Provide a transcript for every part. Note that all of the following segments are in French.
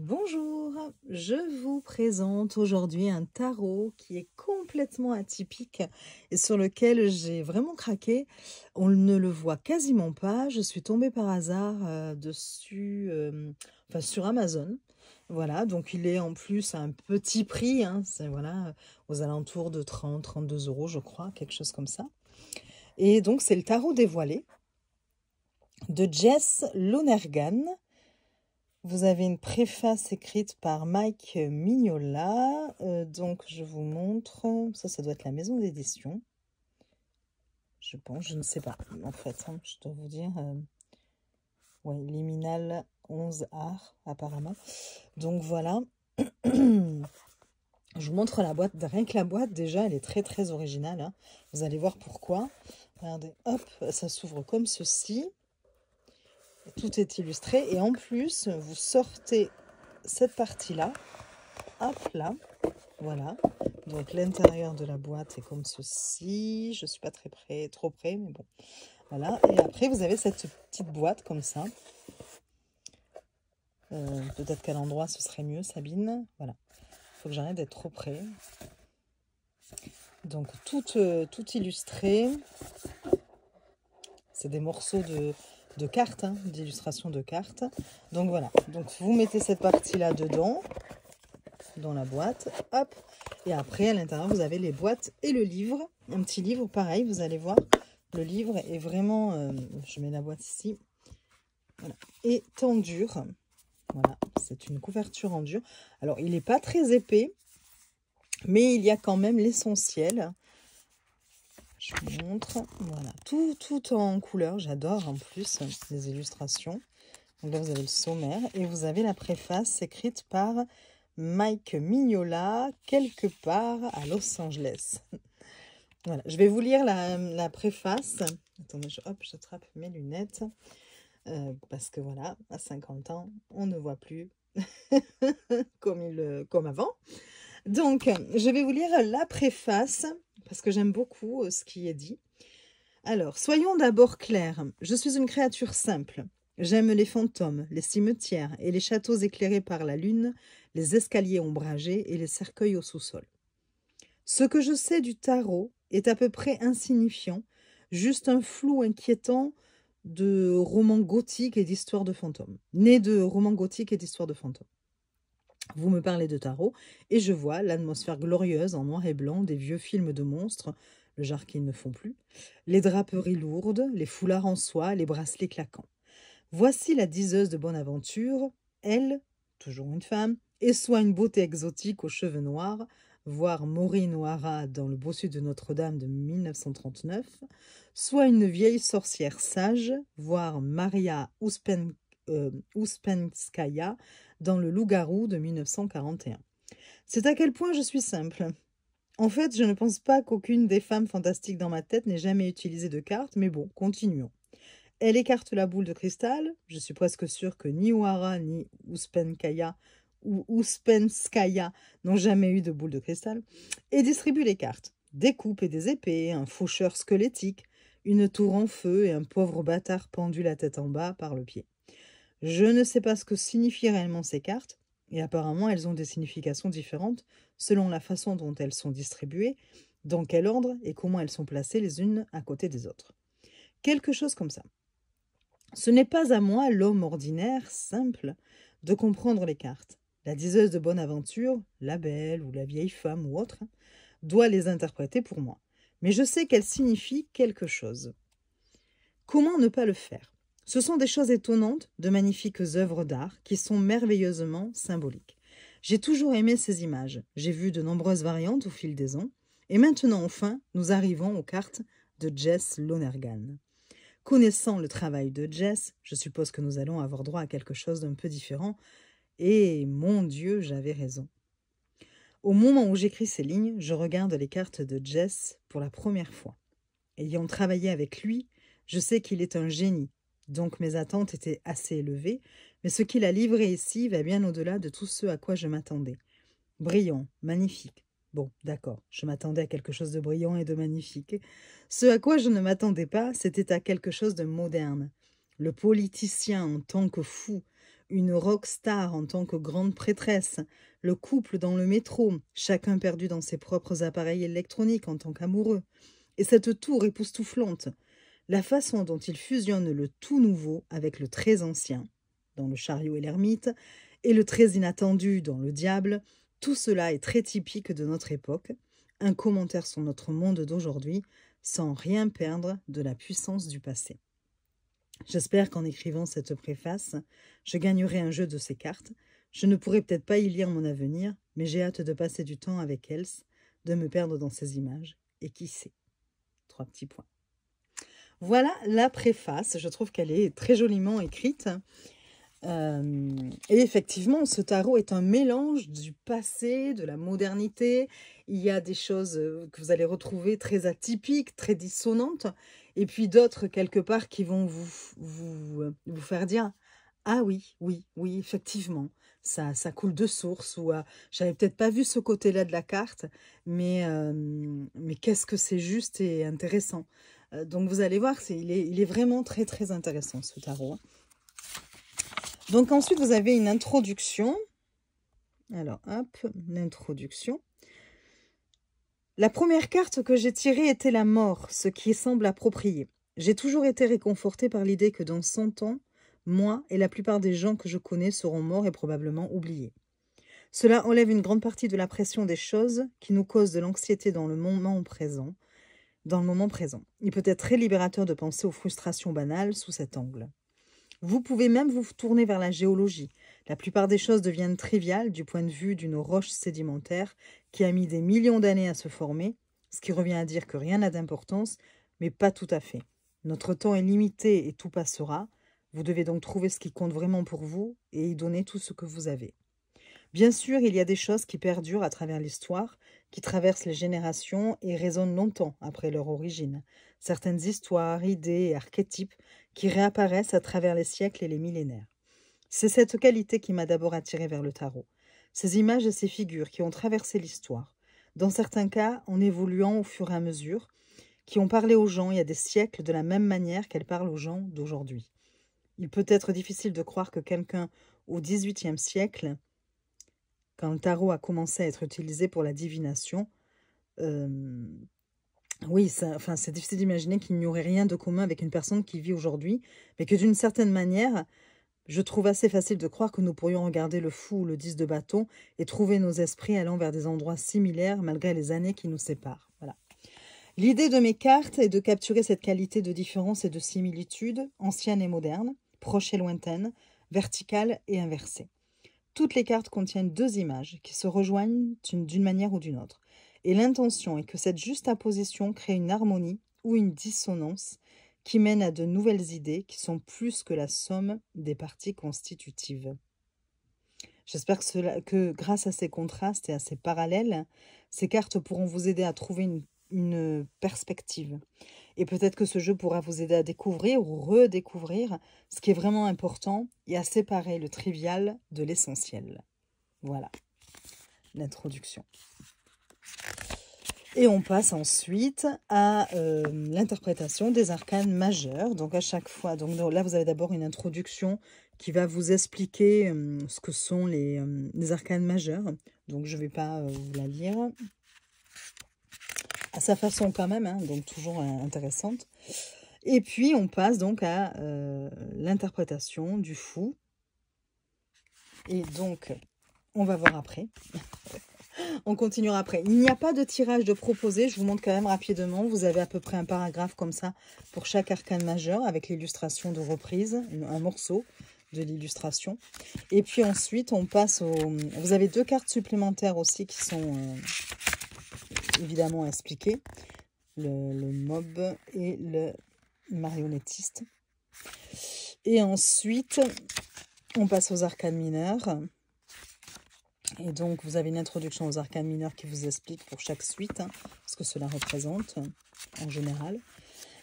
Bonjour, je vous présente aujourd'hui un tarot qui est complètement atypique et sur lequel j'ai vraiment craqué. On ne le voit quasiment pas. Je suis tombée par hasard dessus, enfin sur Amazon. Voilà, donc il est en plus à un petit prix, hein, c'est voilà, aux alentours de 30-32 euros, je crois, quelque chose comme ça. Et donc c'est le tarot dévoilé de Jess Lonergan. Vous avez une préface écrite par Mike Mignola. Donc, je vous montre. Ça doit être la maison d'édition. Je pense, je ne sais pas. En fait, hein, je dois vous dire. Ouais, Liminal 11 Art, apparemment. Donc, voilà. Je vous montre la boîte. Rien que la boîte, déjà, elle est très, très originale. Hein. Vous allez voir pourquoi. Regardez, hop, ça s'ouvre comme ceci. Tout est illustré. Et en plus, vous sortez cette partie-là. Hop là, voilà. Donc l'intérieur de la boîte est comme ceci. Je ne suis pas trop près, mais bon. Voilà. Et après, vous avez cette petite boîte comme ça. Peut-être qu'à l'endroit, ce serait mieux, Sabine. Voilà. Il faut que j'arrête d'être trop près. Donc tout illustré. C'est des morceaux de cartes, hein, d'illustration de cartes. Donc voilà. Donc vous mettez cette partie-là dedans, dans la boîte. Hop. Et après, à l'intérieur, vous avez les boîtes et le livre. Un petit livre, pareil, vous allez voir. Le livre est vraiment... je mets la boîte ici. Voilà. Et en dur. Voilà, c'est une couverture en dur. Alors, il n'est pas très épais, mais il y a quand même l'essentiel. Je vous montre. Voilà, tout en couleur. J'adore en plus les illustrations. Donc là, vous avez le sommaire et vous avez la préface écrite par Mike Mignola, quelque part à Los Angeles. Voilà, je vais vous lire la préface. Attendez, je trappe mes lunettes. Parce que voilà, à 50 ans, on ne voit plus comme avant. Donc, je vais vous lire la préface, parce que j'aime beaucoup ce qui est dit. Alors, soyons d'abord clairs. Je suis une créature simple. J'aime les fantômes, les cimetières et les châteaux éclairés par la lune, les escaliers ombragés et les cercueils au sous-sol. Ce que je sais du tarot est à peu près insignifiant, juste un flou inquiétant de romans gothiques et d'histoires de fantômes. Né de romans gothiques et d'histoires de fantômes. Vous me parlez de tarot et je vois l'atmosphère glorieuse en noir et blanc des vieux films de monstres, le genre qu'ils ne font plus, les draperies lourdes, les foulards en soie, les bracelets claquants. Voici la diseuse de bonne aventure, elle, toujours une femme, et soit une beauté exotique aux cheveux noirs, voire Maureen O'Hara dans Le bossu de Notre-Dame de 1939, soit une vieille sorcière sage, voire Maria Ouspenskaya dans Le loup-garou de 1941. C'est à quel point je suis simple. En fait, je ne pense pas qu'aucune des femmes fantastiques dans ma tête n'ait jamais utilisé de cartes, mais bon, continuons. Elle écarte la boule de cristal. Je suis presque sûre que ni O'Hara ni Ouspenskaya n'ont jamais eu de boule de cristal. Et distribue les cartes. Des coupes et des épées, un faucheur squelettique, une tour en feu et un pauvre bâtard pendu la tête en bas par le pied. Je ne sais pas ce que signifient réellement ces cartes, et apparemment elles ont des significations différentes selon la façon dont elles sont distribuées, dans quel ordre et comment elles sont placées les unes à côté des autres. Quelque chose comme ça. Ce n'est pas à moi, l'homme ordinaire, simple, de comprendre les cartes. La diseuse de bonne aventure, la belle ou la vieille femme ou autre, doit les interpréter pour moi. Mais je sais qu'elles signifient quelque chose. Comment ne pas le faire ? Ce sont des choses étonnantes, de magnifiques œuvres d'art qui sont merveilleusement symboliques. J'ai toujours aimé ces images. J'ai vu de nombreuses variantes au fil des ans. Et maintenant, enfin, nous arrivons aux cartes de Jess Lonergan. Connaissant le travail de Jess, je suppose que nous allons avoir droit à quelque chose d'un peu différent. Et mon Dieu, j'avais raison. Au moment où j'écris ces lignes, je regarde les cartes de Jess pour la première fois. Ayant travaillé avec lui, je sais qu'il est un génie, donc mes attentes étaient assez élevées, mais ce qu'il a livré ici va bien au-delà de tout ce à quoi je m'attendais. Brillant, magnifique. Bon, d'accord, je m'attendais à quelque chose de brillant et de magnifique. Ce à quoi je ne m'attendais pas, c'était à quelque chose de moderne. Le politicien en tant que fou, une rock star en tant que grande prêtresse, le couple dans le métro, chacun perdu dans ses propres appareils électroniques en tant qu'amoureux, et cette tour époustouflante, la façon dont il fusionne le tout nouveau avec le très ancien, dans le chariot et l'ermite, et le très inattendu dans le diable, tout cela est très typique de notre époque, un commentaire sur notre monde d'aujourd'hui, sans rien perdre de la puissance du passé. J'espère qu'en écrivant cette préface, je gagnerai un jeu de ces cartes. Je ne pourrai peut-être pas y lire mon avenir, mais j'ai hâte de passer du temps avec Else, de me perdre dans ces images, et qui sait. 3 petits points. Voilà la préface, je trouve qu'elle est très joliment écrite. Et effectivement, ce tarot est un mélange du passé, de la modernité. Il y a des choses que vous allez retrouver très atypiques, très dissonantes, et puis d'autres quelque part qui vont vous faire dire « Ah oui, oui, oui, effectivement, ça coule de source » ou « J'avais peut-être pas vu ce côté-là de la carte, mais qu'est-ce que c'est juste et intéressant ». Donc vous allez voir, il est vraiment très très intéressant ce tarot. Donc ensuite vous avez une introduction. Alors hop, l'introduction. La première carte que j'ai tirée était la mort, ce qui semble approprié. J'ai toujours été réconfortée par l'idée que dans 100 ans, moi et la plupart des gens que je connais seront morts et probablement oubliés. Cela enlève une grande partie de la pression des choses qui nous causent de l'anxiété dans le moment présent. Il peut être très libérateur de penser aux frustrations banales sous cet angle. Vous pouvez même vous tourner vers la géologie. La plupart des choses deviennent triviales du point de vue d'une roche sédimentaire qui a mis des millions d'années à se former, ce qui revient à dire que rien n'a d'importance, mais pas tout à fait. Notre temps est limité et tout passera. Vous devez donc trouver ce qui compte vraiment pour vous et y donner tout ce que vous avez. Bien sûr, il y a des choses qui perdurent à travers l'histoire, qui traversent les générations et résonnent longtemps après leur origine. Certaines histoires, idées et archétypes qui réapparaissent à travers les siècles et les millénaires. C'est cette qualité qui m'a d'abord attirée vers le tarot. Ces images et ces figures qui ont traversé l'histoire, dans certains cas en évoluant au fur et à mesure, qui ont parlé aux gens il y a des siècles de la même manière qu'elles parlent aux gens d'aujourd'hui. Il peut être difficile de croire que quelqu'un au XVIIIe siècle, quand le tarot a commencé à être utilisé pour la divination, oui, c'est difficile d'imaginer qu'il n'y aurait rien de commun avec une personne qui vit aujourd'hui, mais que d'une certaine manière, je trouve assez facile de croire que nous pourrions regarder le fou ou le 10 de bâton et trouver nos esprits allant vers des endroits similaires malgré les années qui nous séparent. Voilà. L'idée de mes cartes est de capturer cette qualité de différence et de similitude, ancienne et moderne, proche et lointaine, verticale et inversée. Toutes les cartes contiennent 2 images qui se rejoignent d'une manière ou d'une autre. Et l'intention est que cette juxtaposition crée une harmonie ou une dissonance qui mène à de nouvelles idées qui sont plus que la somme des parties constitutives. J'espère que grâce à ces contrastes et à ces parallèles, ces cartes pourront vous aider à trouver une perspective. Et peut-être que ce jeu pourra vous aider à découvrir ou redécouvrir ce qui est vraiment important et à séparer le trivial de l'essentiel. Voilà l'introduction. Et on passe ensuite à l'interprétation des arcanes majeurs. Donc à chaque fois, donc là vous avez d'abord une introduction qui va vous expliquer ce que sont les arcanes majeurs. Donc je ne vais pas vous la lire. À sa façon quand même, hein, donc toujours intéressante. Et puis on passe donc à l'interprétation du fou. Et donc on va voir après. On continuera après. Il n'y a pas de tirage de proposé. Je vous montre quand même rapidement. Vous avez à peu près un paragraphe comme ça pour chaque arcane majeur avec l'illustration de reprise, un morceau de l'illustration. Et puis ensuite, on passe au... Vous avez 2 cartes supplémentaires aussi qui sont évidemment expliquées. Le mob et le marionnettiste. Et ensuite, on passe aux arcanes mineurs. Et donc, vous avez une introduction aux arcanes mineurs qui vous explique pour chaque suite ce que cela représente en général.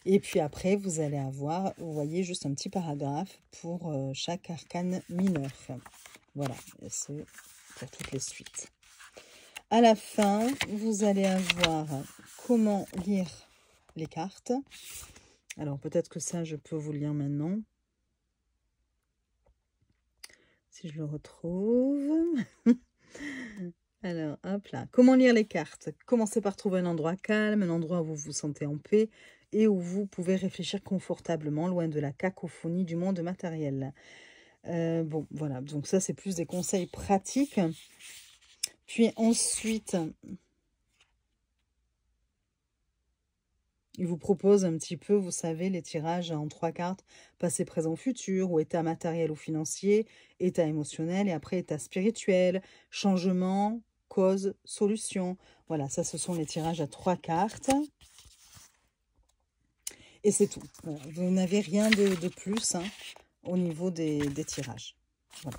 Et puis après, vous allez avoir, vous voyez, juste un petit paragraphe pour chaque arcane mineur. Voilà, c'est pour toutes les suites. À la fin, vous allez avoir comment lire les cartes. Alors, peut-être que ça, je peux vous lire maintenant. si je le retrouve. Alors, hop là. Comment lire les cartes? Commencez par trouver un endroit calme, un endroit où vous vous sentez en paix et où vous pouvez réfléchir confortablement, loin de la cacophonie du monde matériel. Bon, voilà. Donc ça, c'est plus des conseils pratiques. Puis ensuite, il vous propose un petit peu, vous savez, les tirages en 3 cartes, passé, présent, futur, ou état matériel ou financier, état émotionnel, et après état spirituel, changement, cause, solution. Voilà, ça, ce sont les tirages à 3 cartes. Et c'est tout. Voilà. Vous n'avez rien de plus hein, au niveau des tirages. Voilà.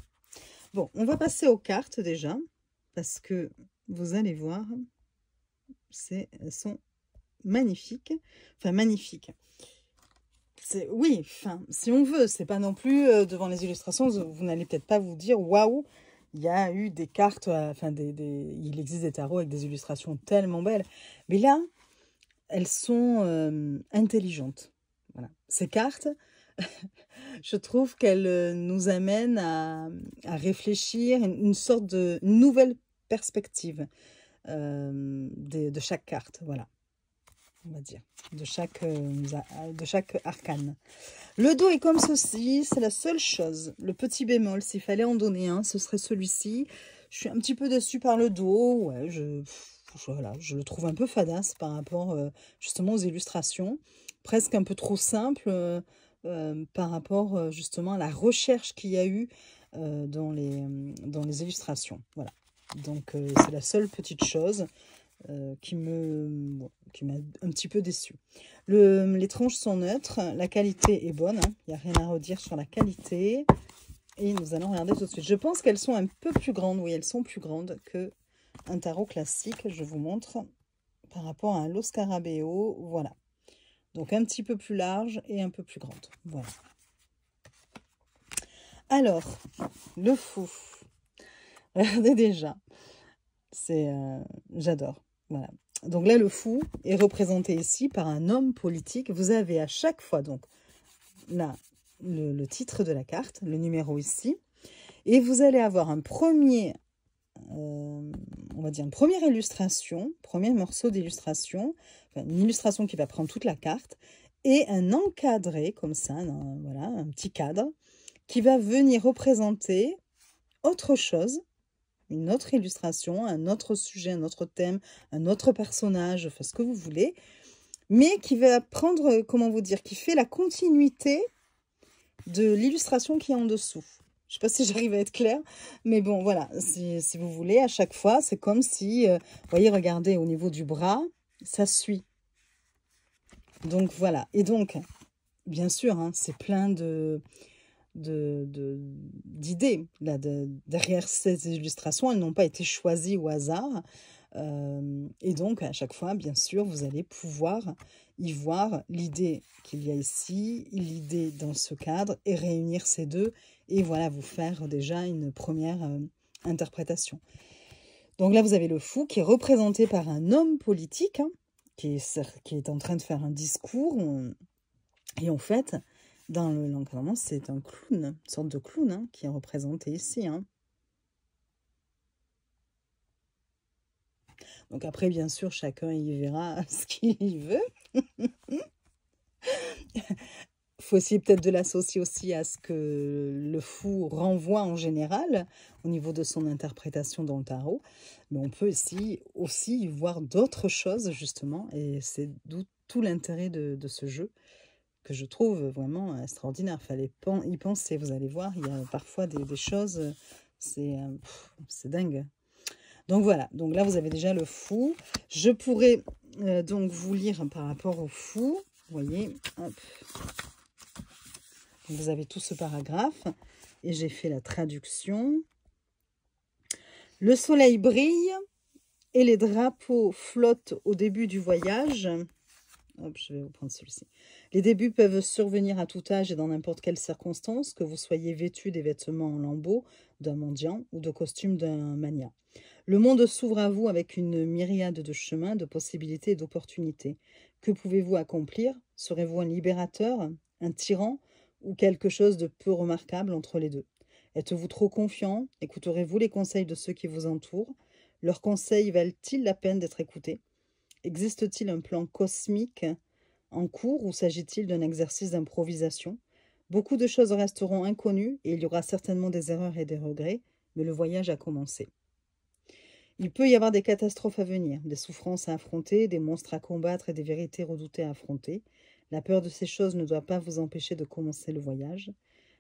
Bon, on va passer aux cartes déjà, parce que vous allez voir, elles sont magnifiques. Enfin, magnifiques. Oui, enfin, si on veut, c'est pas non plus devant les illustrations, vous n'allez peut-être pas vous dire waouh, il y a eu des cartes, enfin, il existe des tarots avec des illustrations tellement belles. Mais là, elles sont intelligentes. Voilà. Ces cartes, je trouve qu'elles nous amènent à réfléchir une sorte de nouvelle perspective de chaque carte. Voilà. On va dire, de chaque arcane. Le dos est comme ceci, c'est la seule chose. Le petit bémol, s'il fallait en donner un, ce serait celui-ci. Je suis un petit peu déçue par le dos. Ouais, voilà, je le trouve un peu fadasse par rapport justement aux illustrations. Presque un peu trop simple par rapport justement à la recherche qu'il y a eu dans les illustrations. Voilà. Donc, c'est la seule petite chose qui m'a un petit peu déçue. Les tranches sont neutres, la qualité est bonne, hein. Il n'y a rien à redire sur la qualité. Et nous allons regarder tout de suite. Je pense qu'elles sont un peu plus grandes, oui, elles sont plus grandes qu'un tarot classique. Je vous montre par rapport à Lo Scarabeo, voilà. Donc un petit peu plus large et un peu plus grande, voilà. Alors, le fou. Regardez déjà, j'adore, voilà. Donc là, le fou est représenté ici par un homme politique. Vous avez à chaque fois, donc, là, le titre de la carte, le numéro ici. Et vous allez avoir un premier, on va dire, une première illustration, premier morceau d'illustration, enfin, une illustration qui va prendre toute la carte, et un encadré, comme ça, voilà, un petit cadre, qui va venir représenter autre chose, une autre illustration, un autre sujet, un autre thème, un autre personnage, enfin ce que vous voulez, mais qui va prendre, comment vous dire, qui fait la continuité de l'illustration qui est en dessous. Je ne sais pas si j'arrive à être claire, mais bon, voilà, si vous voulez, à chaque fois, c'est comme si, vous voyez, regardez, au niveau du bras, ça suit. Donc, voilà. Et donc, bien sûr, hein, c'est plein d'idées là derrière ces illustrations. Elles n'ont pas été choisies au hasard. Et donc, à chaque fois, bien sûr, vous allez pouvoir y voir l'idée qu'il y a ici, l'idée dans ce cadre, et réunir ces deux, et voilà, vous faire déjà une première interprétation. Donc là, vous avez le fou qui est représenté par un homme politique, hein, qui est en train de faire un discours. Et en fait, dans l'encadrement, c'est un clown, une sorte de clown hein, qui est représenté ici. Hein. Donc après, bien sûr, chacun y verra ce qu'il veut. Il faut essayer peut-être de l'associer aussi à ce que le fou renvoie en général au niveau de son interprétation dans le tarot. Mais on peut aussi y voir d'autres choses, justement. Et c'est d'où tout l'intérêt de ce jeu, que je trouve vraiment extraordinaire. Il fallait y penser, vous allez voir, il y a parfois des choses, c'est dingue. Donc voilà, donc là vous avez déjà le fou. Je pourrais donc vous lire par rapport au fou, vous voyez, hop. Vous avez tout ce paragraphe et j'ai fait la traduction. Le soleil brille et les drapeaux flottent au début du voyage. Hop, je vais vous prendre celui-ci. Les débuts peuvent survenir à tout âge et dans n'importe quelle circonstance, que vous soyez vêtu des vêtements en lambeaux d'un mendiant ou de costume d'un magnat. Le monde s'ouvre à vous avec une myriade de chemins, de possibilités et d'opportunités. Que pouvez-vous accomplir? Serez-vous un libérateur, un tyran ou quelque chose de peu remarquable entre les deux? Êtes-vous trop confiant? Écouterez-vous les conseils de ceux qui vous entourent? Leurs conseils valent-ils la peine d'être écoutés? Existe-t-il un plan cosmique en cours ou s'agit-il d'un exercice d'improvisation? Beaucoup de choses resteront inconnues et il y aura certainement des erreurs et des regrets, mais le voyage a commencé. Il peut y avoir des catastrophes à venir, des souffrances à affronter, des monstres à combattre et des vérités redoutées à affronter. La peur de ces choses ne doit pas vous empêcher de commencer le voyage.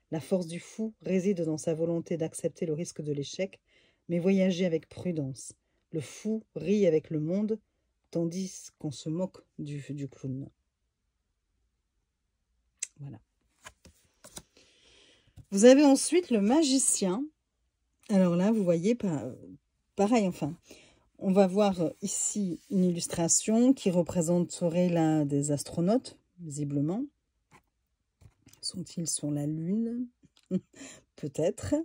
La force du fou réside dans sa volonté d'accepter le risque de l'échec, mais voyager avec prudence. Le fou rit avec le monde, tandis qu'on se moque du clown. Voilà. Vous avez ensuite le magicien. Alors là, vous voyez, pareil, enfin, on va voir ici une illustration qui représenterait là des astronautes, visiblement. Sont-ils sur la Lune? Peut-être.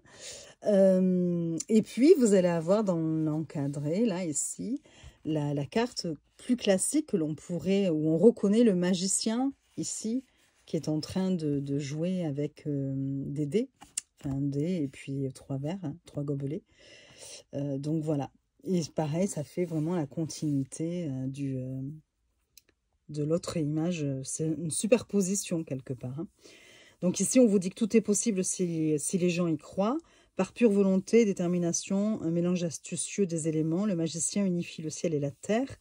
Et puis, vous allez avoir dans l'encadré, là, ici, la carte plus classique que l'on pourrait, où on reconnaît le magicien, ici, qui est en train de jouer avec des dés. Enfin, un dé et puis 3 verres, hein, 3 gobelets. Donc, voilà. Et pareil, ça fait vraiment la continuité de l'autre image. C'est une superposition, quelque part, hein. Donc ici, on vous dit que tout est possible si les gens y croient. Par pure volonté, détermination, un mélange astucieux des éléments, le magicien unifie le ciel et la terre,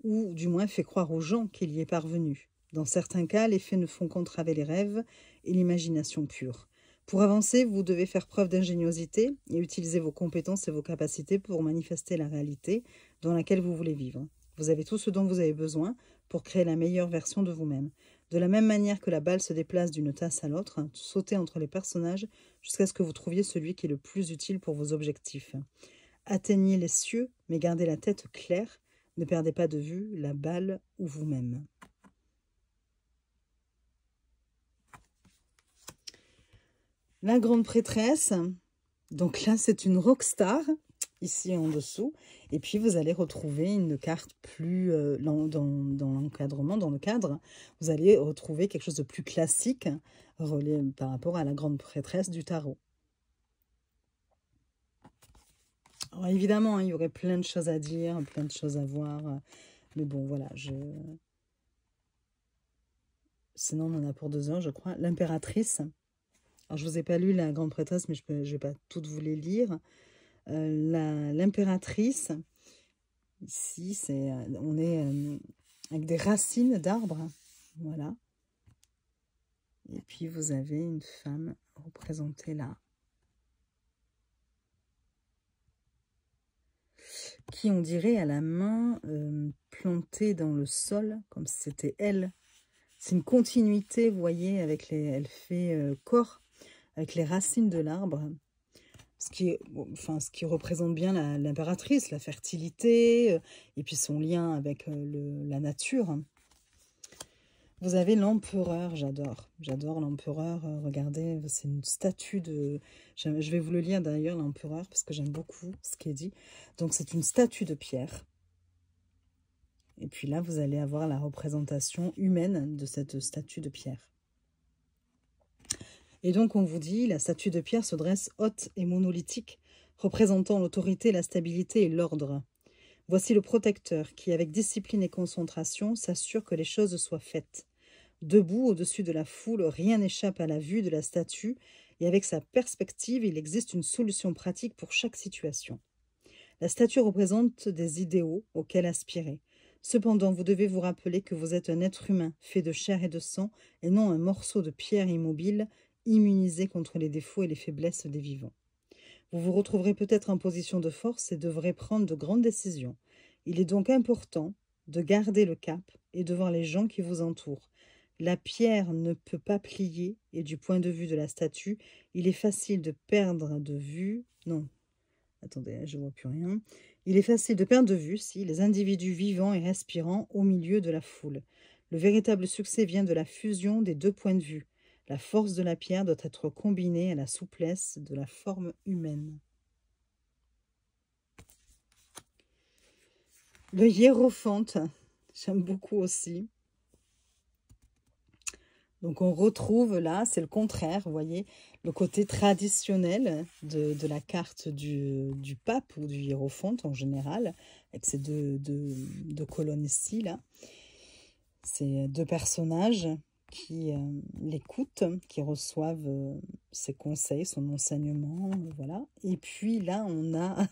ou du moins fait croire aux gens qu'il y est parvenu. Dans certains cas, les faits ne font qu'entraver les rêves et l'imagination pure. Pour avancer, vous devez faire preuve d'ingéniosité et utiliser vos compétences et vos capacités pour manifester la réalité dans laquelle vous voulez vivre. Vous avez tout ce dont vous avez besoin pour créer la meilleure version de vous-même. De la même manière que la balle se déplace d'une tasse à l'autre, sautez entre les personnages jusqu'à ce que vous trouviez celui qui est le plus utile pour vos objectifs. Atteignez les cieux, mais gardez la tête claire. Ne perdez pas de vue la balle ou vous-même. La grande prêtresse, donc là c'est une rockstar, ici en dessous. Et puis vous allez retrouver une carte plus dans l'encadrement, dans le cadre, vous allez retrouver quelque chose de plus classique par rapport à la grande prêtresse du tarot. Alors évidemment, hein, il y aurait plein de choses à dire, plein de choses à voir. Mais bon, voilà, sinon on en a pour 2 heures, je crois. L'impératrice. Alors je ne vous ai pas lu la grande prêtresse, mais je ne vais pas toutes vous les lire. L'impératrice, ici, on est avec des racines d'arbres, voilà. Et puis vous avez une femme représentée là, qui on dirait a la main plantée dans le sol, comme si c'était elle. C'est une continuité, vous voyez, avec elle fait corps avec les racines de l'arbre. Ce qui représente bien l'impératrice, la fertilité, et puis son lien avec la nature. Vous avez l'empereur, j'adore l'empereur, regardez, c'est une statue de... Je vais vous le lire d'ailleurs, l'empereur, parce que j'aime beaucoup ce qui est dit. Donc c'est une statue de pierre. Et puis là, vous allez avoir la représentation humaine de cette statue de pierre. Et donc, on vous dit, la statue de pierre se dresse haute et monolithique, représentant l'autorité, la stabilité et l'ordre. Voici le protecteur qui, avec discipline et concentration, s'assure que les choses soient faites. Debout, au-dessus de la foule, rien n'échappe à la vue de la statue, et avec sa perspective, il existe une solution pratique pour chaque situation. La statue représente des idéaux auxquels aspirer. Cependant, vous devez vous rappeler que vous êtes un être humain, fait de chair et de sang, et non un morceau de pierre immobile, immunisé contre les défauts et les faiblesses des vivants. Vous vous retrouverez peut-être en position de force et devrez prendre de grandes décisions. Il est donc important de garder le cap et de voir les gens qui vous entourent. La pierre ne peut pas plier et du point de vue de la statue, il est facile de perdre de vue... Non, attendez, je ne vois plus rien. Il est facile de perdre de vue, si, les individus vivants et respirants au milieu de la foule. Le véritable succès vient de la fusion des 2 points de vue. La force de la pierre doit être combinée à la souplesse de la forme humaine. Le hiérophante, j'aime beaucoup aussi. Donc on retrouve là, c'est le contraire, vous voyez, le côté traditionnel de la carte du pape ou du hiérophante en général, avec ces deux colonnes ici, là. Ces deux personnages qui l'écoutent, qui reçoivent ses conseils, son enseignement, voilà. Et puis là, on a...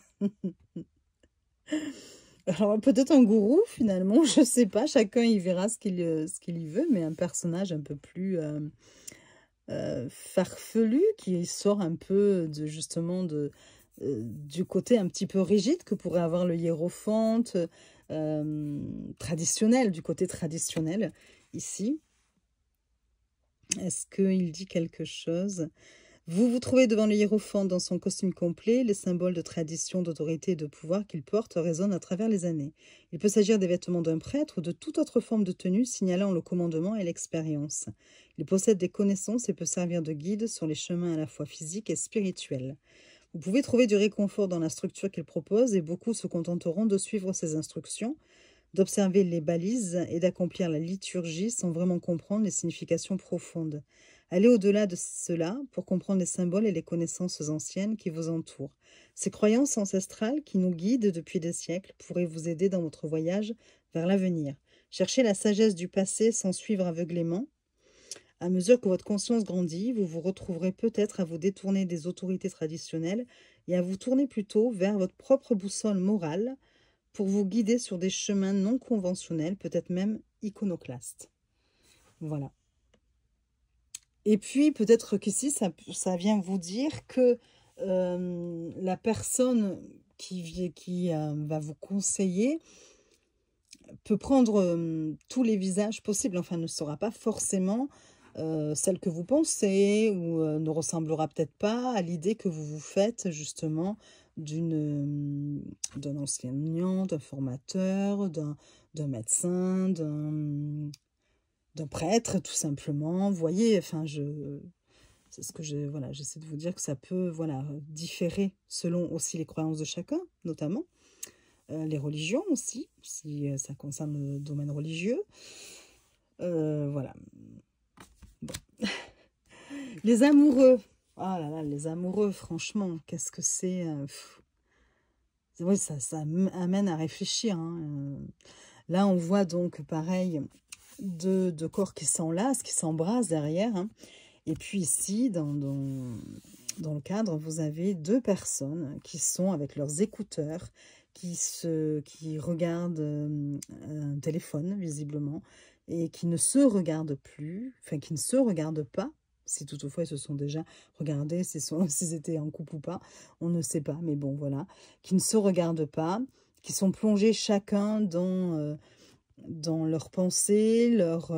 Alors, peut-être un gourou, finalement, je ne sais pas. Chacun, il verra ce qu'il y veut, mais un personnage un peu plus farfelu, qui sort un peu, justement, du côté un petit peu rigide que pourrait avoir le hiérophante traditionnel, du côté traditionnel, ici. Est-ce qu'il dit quelque chose ? Vous vous trouvez devant le hiérophante dans son costume complet. Les symboles de tradition, d'autorité et de pouvoir qu'il porte résonnent à travers les années. Il peut s'agir des vêtements d'un prêtre ou de toute autre forme de tenue signalant le commandement et l'expérience. Il possède des connaissances et peut servir de guide sur les chemins à la fois physiques et spirituels. Vous pouvez trouver du réconfort dans la structure qu'il propose et beaucoup se contenteront de suivre ses instructions, d'observer les balises et d'accomplir la liturgie sans vraiment comprendre les significations profondes. Allez au-delà de cela pour comprendre les symboles et les connaissances anciennes qui vous entourent. Ces croyances ancestrales qui nous guident depuis des siècles pourraient vous aider dans votre voyage vers l'avenir. Cherchez la sagesse du passé sans suivre aveuglément. À mesure que votre conscience grandit, vous vous retrouverez peut-être à vous détourner des autorités traditionnelles et à vous tourner plutôt vers votre propre boussole morale pour vous guider sur des chemins non conventionnels, peut-être même iconoclastes. Voilà. Et puis, peut-être qu'ici, ça vient vous dire que la personne qui va vous conseiller peut prendre tous les visages possibles. Enfin, ne sera pas forcément celle que vous pensez ou ne ressemblera peut-être pas à l'idée que vous vous faites justement d'un enseignant, d'un formateur, d'un médecin, d'un prêtre, tout simplement. Vous voyez, enfin, c'est ce que voilà, j'essaie de vous dire que ça peut, voilà, différer selon aussi les croyances de chacun, notamment les religions aussi, si ça concerne le domaine religieux. Voilà. Bon. Les amoureux. Ah là là, les amoureux, franchement, qu'est-ce que c'est oui, ça amène à réfléchir. Hein. Là, on voit donc, pareil, deux corps qui s'enlacent, qui s'embrassent derrière. Hein. Et puis ici, dans le cadre, vous avez deux personnes qui sont avec leurs écouteurs, qui regardent un téléphone, visiblement, et qui ne se regardent plus, enfin, qui ne se regardent pas. Si toutefois ils se sont déjà regardés, s'ils étaient en couple ou pas, on ne sait pas, mais bon, voilà. Qui ne se regardent pas, qui sont plongés chacun dans leurs pensées, leur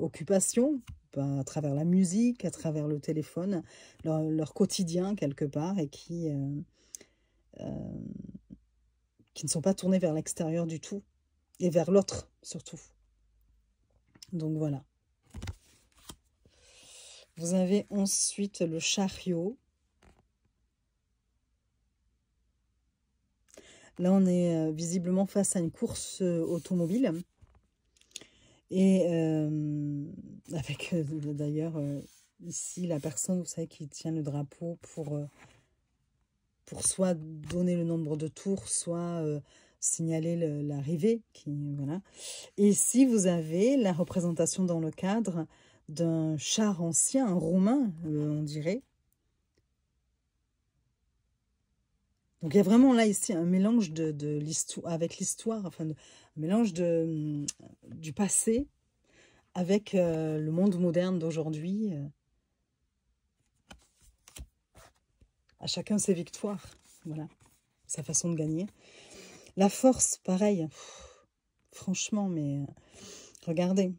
occupation, à travers la musique, à travers le téléphone, leur quotidien quelque part, et qui ne sont pas tournés vers l'extérieur du tout, et vers l'autre surtout. Donc voilà. Vous avez ensuite le chariot. Là, on est visiblement face à une course automobile. Et avec d'ailleurs ici la personne, vous savez, qui tient le drapeau pour soit donner le nombre de tours, soit signaler l'arrivée. Voilà. Et ici, vous avez la représentation dans le cadre d'un char ancien, un romain, on dirait. Donc il y a vraiment là ici un mélange de l'histoire avec l'histoire, enfin un mélange du passé avec le monde moderne d'aujourd'hui. À chacun ses victoires, voilà, sa façon de gagner. La force, pareil, franchement, mais regardez.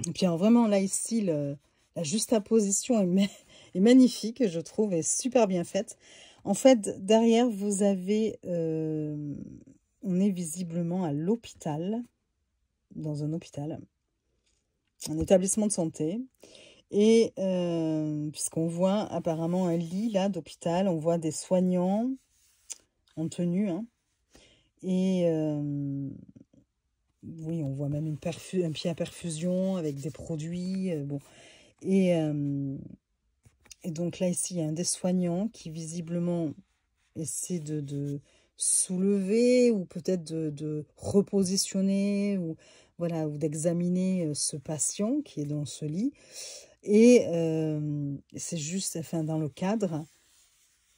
Et puis alors, vraiment là ici, la juxtaposition est magnifique, je trouve, et super bien faite. En fait, derrière, vous avez, on est visiblement à l'hôpital, dans un hôpital, un établissement de santé. Et puisqu'on voit apparemment un lit là d'hôpital, on voit des soignants en tenue, hein, et oui, on voit même un pied à perfusion avec des produits. Bon. Et, euh, et donc là, ici, il y a un des soignants qui visiblement essaie de soulever ou peut-être de repositionner ou voilà, ou d'examiner ce patient qui est dans ce lit. Et c'est juste, enfin, dans le cadre,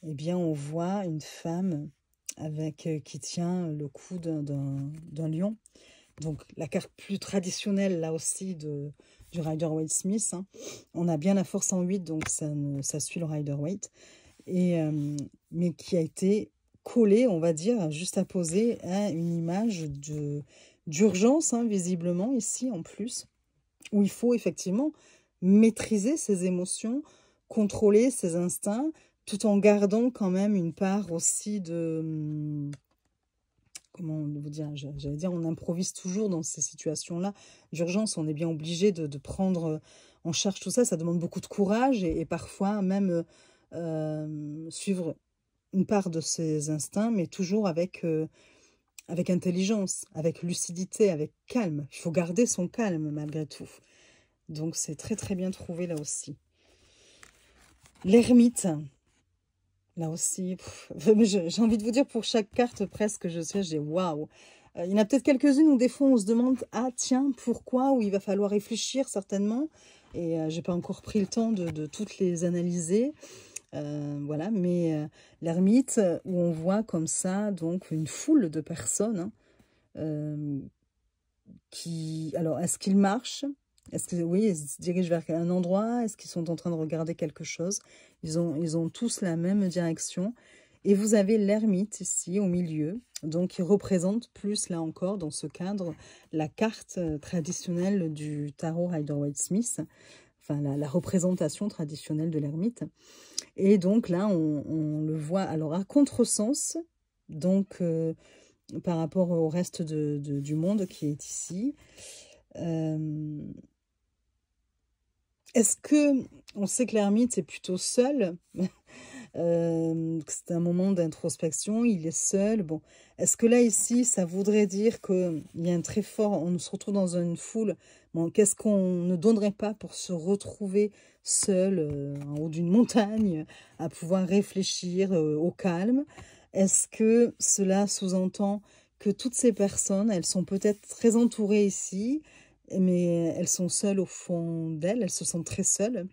eh bien, on voit une femme qui tient le cou d'un lion. Donc, la carte plus traditionnelle, là aussi, du Rider-Waite-Smith. Hein. On a bien la force en 8, donc ça suit le Rider-Waite. Mais qui a été collée, on va dire, juste à poser à une image d'urgence, hein, visiblement, ici, en plus, où il faut effectivement maîtriser ses émotions, contrôler ses instincts, tout en gardant quand même une part aussi de... Comment vous dire, j'allais dire, on improvise toujours dans ces situations-là d'urgence, on est bien obligé de prendre en charge tout ça, ça demande beaucoup de courage et parfois même suivre une part de ses instincts, mais toujours avec intelligence, avec lucidité, avec calme. Il faut garder son calme malgré tout. Donc c'est très très bien trouvé là aussi. L'ermite, là aussi, j'ai envie de vous dire pour chaque carte presque, j'ai waouh. Il y en a peut-être quelques-unes où des fois on se demande, ah tiens, pourquoi, où il va falloir réfléchir certainement. Et j'ai pas encore pris le temps de toutes les analyser. Voilà, mais l'ermite, où on voit comme ça, donc une foule de personnes hein, alors, est-ce qu'ils marchent? Est-ce que, oui, ils se dirigent vers un endroit? Est-ce qu'ils sont en train de regarder quelque chose? Ils ont tous la même direction. Et vous avez l'ermite ici, au milieu, donc qui représente plus, là encore, dans ce cadre, la carte traditionnelle du tarot Rider-Waite-Smith, enfin, la représentation traditionnelle de l'ermite. Et donc, là, on le voit, alors, à contresens, donc... par rapport au reste du monde qui est ici. Est-ce que, on sait que l'ermite est plutôt seul, c'est un moment d'introspection, il est seul. Bon, est-ce que là, ici, ça voudrait dire qu'il y a un très fort, on se retrouve dans une foule, bon, qu'est-ce qu'on ne donnerait pas pour se retrouver seul en haut d'une montagne, à pouvoir réfléchir au calme? Est-ce que cela sous-entend que toutes ces personnes, elles sont peut-être très entourées ici, mais elles sont seules au fond d'elles, elles se sentent très seules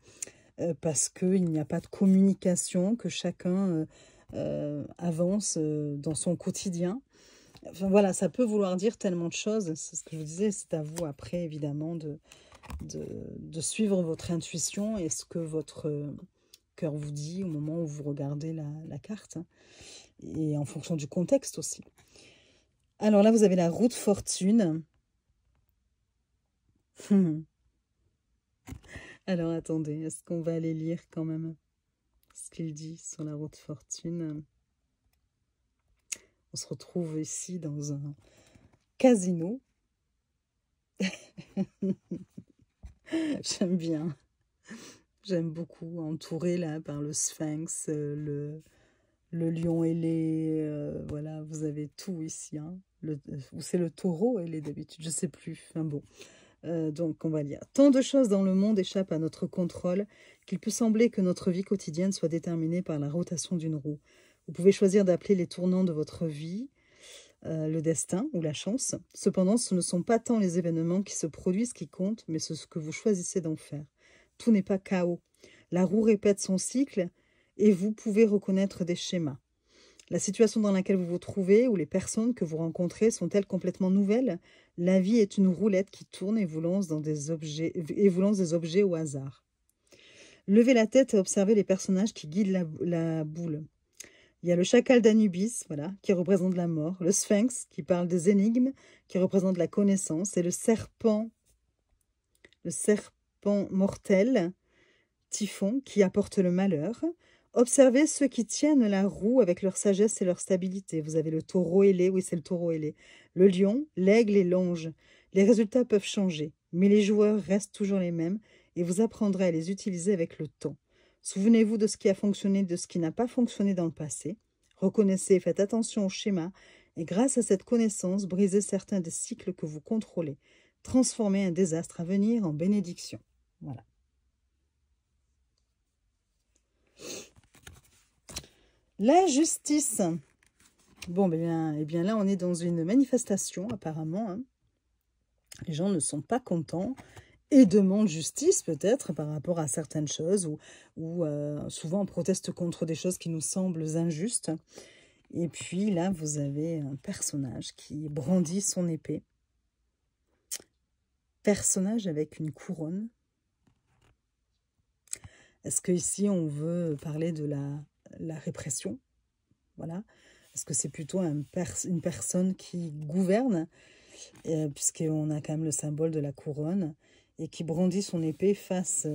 parce qu'il n'y a pas de communication, que chacun avance dans son quotidien. Enfin, voilà, ça peut vouloir dire tellement de choses, c'est ce que je vous disais, c'est à vous après évidemment de suivre votre intuition et ce que votre cœur vous dit au moment où vous regardez la carte, hein, et en fonction du contexte aussi. Alors là, vous avez la roue de fortune. Alors attendez, est-ce qu'on va aller lire quand même ce qu'il dit sur la roue de fortune? On se retrouve ici dans un casino. J'aime bien. J'aime beaucoup, entouré là par le sphinx, le lion ailé, voilà, vous avez tout ici. Hein. Ou c'est le taureau ailé d'habitude, je sais plus. Enfin bon. Donc, on va lire. Tant de choses dans le monde échappent à notre contrôle qu'il peut sembler que notre vie quotidienne soit déterminée par la rotation d'une roue. Vous pouvez choisir d'appeler les tournants de votre vie le destin ou la chance. Cependant, ce ne sont pas tant les événements qui se produisent qui comptent, mais ce que vous choisissez d'en faire. Tout n'est pas chaos. La roue répète son cycle et vous pouvez reconnaître des schémas. La situation dans laquelle vous vous trouvez ou les personnes que vous rencontrez sont-elles complètement nouvelles? La vie est une roulette qui tourne et vous lance des objets au hasard. Levez la tête et observez les personnages qui guident la boule. Il y a le chacal d'Anubis, voilà, qui représente la mort, le sphinx, qui parle des énigmes, qui représente la connaissance, et le serpent mortel, Typhon, qui apporte le malheur. Observez ceux qui tiennent la roue avec leur sagesse et leur stabilité. Vous avez le taureau ailé, oui c'est le taureau ailé, le lion, l'aigle et l'ange. Les résultats peuvent changer, mais les joueurs restent toujours les mêmes et vous apprendrez à les utiliser avec le temps. Souvenez-vous de ce qui a fonctionné, de ce qui n'a pas fonctionné dans le passé. Reconnaissez et faites attention aux schémas Et grâce à cette connaissance, brisez certains des cycles que vous contrôlez. Transformez un désastre à venir en bénédiction. Voilà. La justice. Bon, eh bien là, on est dans une manifestation, apparemment. Hein. Les gens ne sont pas contents et demandent justice, peut-être, par rapport à certaines choses, ou souvent on proteste contre des choses qui nous semblent injustes. Et puis là, vous avez un personnage qui brandit son épée. Personnage avec une couronne. Est-ce qu'ici, on veut parler de la répression? Voilà. Est-ce que c'est plutôt une personne qui gouverne, puisqu'on a quand même le symbole de la couronne, et qui brandit son épée face...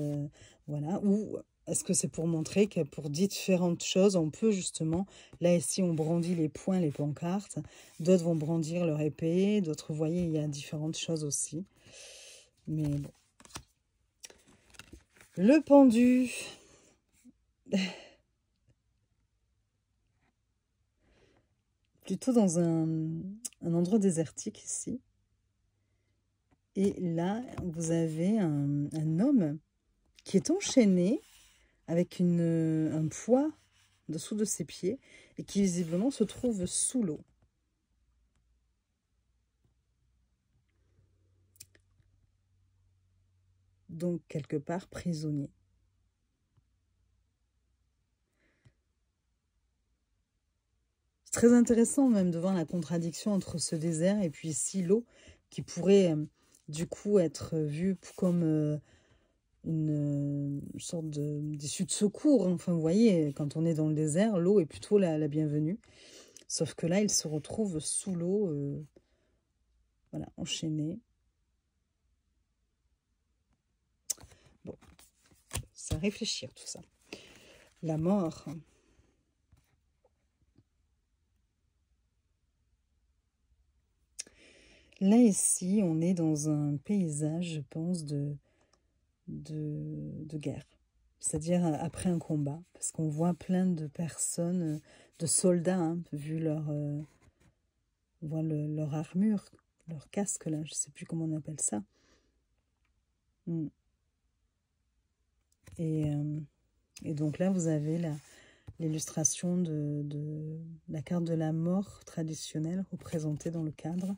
voilà. Ou est-ce que c'est pour montrer que pour différentes choses, on peut justement... Là, ici, on brandit les poings, les pancartes. D'autres vont brandir leur épée. D'autres, vous voyez, il y a différentes choses aussi. Mais bon. Le pendu. Plutôt dans un endroit désertique ici. Et là, vous avez un homme qui est enchaîné avec un poids dessous de ses pieds et qui visiblement se trouve sous l'eau. Donc, quelque part, prisonnier. C'est très intéressant même de voir la contradiction entre ce désert et puis ici l'eau qui pourrait du coup être vue comme une sorte d'issue de secours. Enfin, vous voyez, quand on est dans le désert, l'eau est plutôt la bienvenue. Sauf que là, il se retrouve sous l'eau, voilà, enchaîné. Bon, c'est à réfléchir tout ça. La mort. Là, ici, on est dans un paysage, je pense, de guerre. C'est-à-dire après un combat. Parce qu'on voit plein de personnes, de soldats, hein, vu leur armure, leur casque, là, je ne sais plus comment on appelle ça. Et donc là, vous avez l'illustration de la carte de la mort traditionnelle représentée dans le cadre.